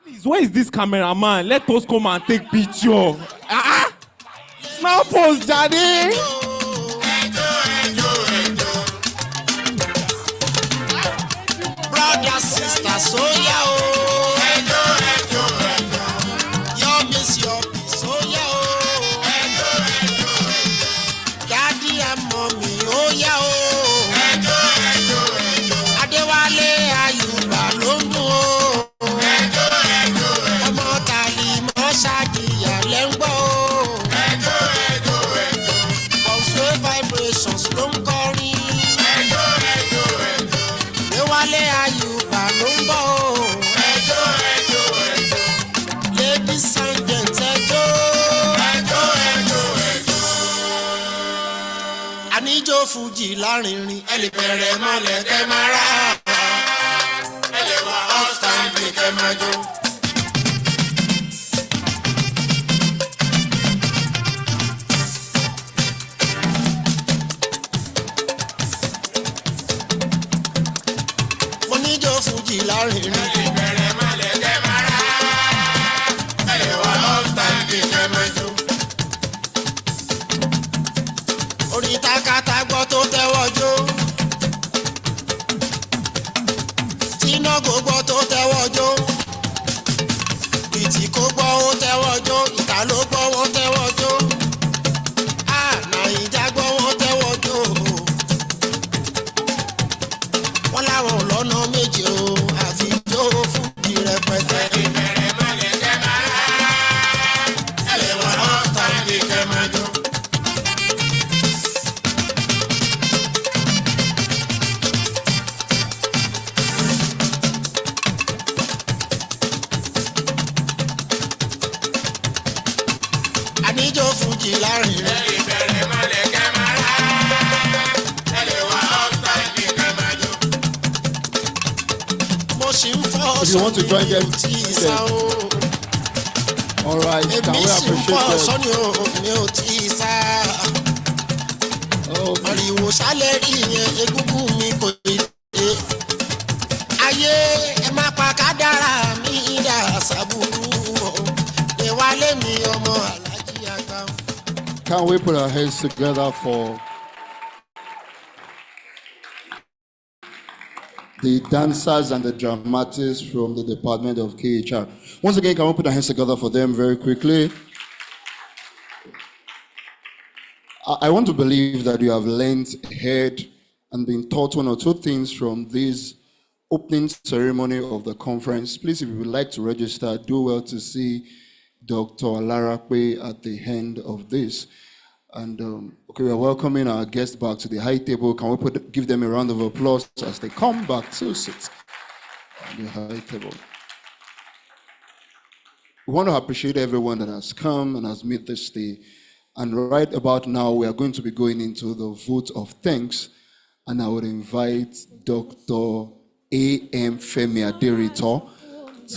Please, where is this cameraman? Let us come and take picture. Now pose, Daddy. Brothers, sisters, oh yeah, oh. Your miss, your peace, oh yeah, oh. Daddy and mommy, oh yeah, oh. Adewale Ayuba Lombo, oh. Ọmọ Tàlímọ́ Ṣàdìyà lẹ́ngbọ́, oh. Pulse vibrations ló ń kọrin. Adewale Ayuba Lombo, oh. Ladies and gents, Àníjó Fújì lárinrin, ẹ lè bẹ̀rẹ̀ mọ́lẹ̀ kẹ́ máa rà. Ẹ lè wá off time bí kẹ́ máa jó. Mo níjó Fújì lárinrin. Ẹ lè bẹ̀rẹ̀ mọ́lẹ̀ kẹ́ máa rà. Ẹ lè wá off time bí kẹ́ máa jó. Orin takata gbọ́ tó tẹ́wọ́ jó. Tíná gbogbo tó tẹ́wọ́ jó. Ìtì kó gbọ́ ó tẹ́wọ́ jó. Ìta ló gbọ́ wọ́n tẹ́wọ́ jó. Nàìjà gbọ́ wọ́n tẹ́wọ́ jó. Wọ́n láwọn ò lọ́nà méje o. Àfi jó Fújì rẹpẹtẹ. Ìbẹ̀rẹ̀ mọ́lẹ̀ kẹ́ máa rà. Ẹ lè wọ́n ọ́ta bí kẹ́ máa jó. Àníjó Fújì lárinrin. Ẹ lè bẹ̀rẹ̀ mọ́lẹ̀ kẹ́ máa rà. Ẹ lè wá ọ́ta bí kẹ́ máa jó. Mo ṣì ń fọ́ If you want to join them, tí ì sá o. All right, can Èmi we sì ń fọ́ appreciate God? sọ́ni o, mi ò tí ì sá. Oh, Ariwo sálẹ̀ rí yẹn, egúngún mi kò lè dé. Ayé ẹ má pa kádàrá mi dà sábúrú o. Déwálé mi ọmọ Aláàjì àgbà. can we put our hands together for the dancers and the dramatists from the Department of KHR? Once again, can we put our hands together for them very quickly? I want to believe that you have learned, heard, and been taught one or two things from this opening ceremony of the conference. Please, if you would like to register, do well to see Dr. Alarakwe at the end of this. And okay, we are welcoming our guests back to the high table. Can we give them a round of applause as they come back to sit at the high table? We want to appreciate everyone that has come and has made this day. And right about now, we are going to be going into the vote of thanks. And I would invite Dr. A.M. Femi Aderito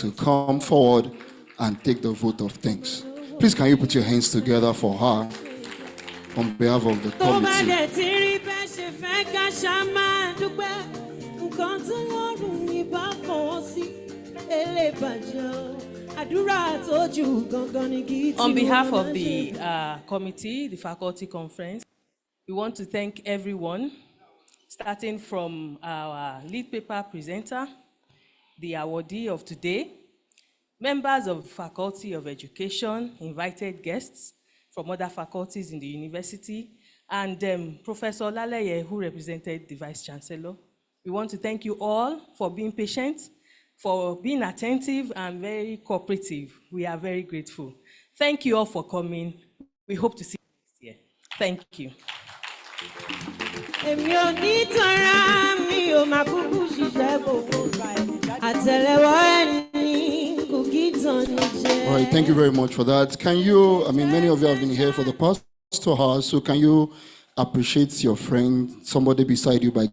to come forward and take the vote of thanks. Please, can you put your hands together for her on behalf of the committee? On behalf of the committee, the faculty conference, we want to thank everyone, starting from our lead paper presenter, the awardee of today, members of Faculty of Education, invited guests from other faculties in the university, and Professor Laleye, who represented the Vice Chancellor. We want to thank you all for being patient, for being attentive and very cooperative. We are very grateful. Thank you all for coming. We hope to see you next year. Thank you. All right, thank you very much for that. Can you, many of you have been here for the past 2 hours, so can you appreciate your friend, somebody beside you by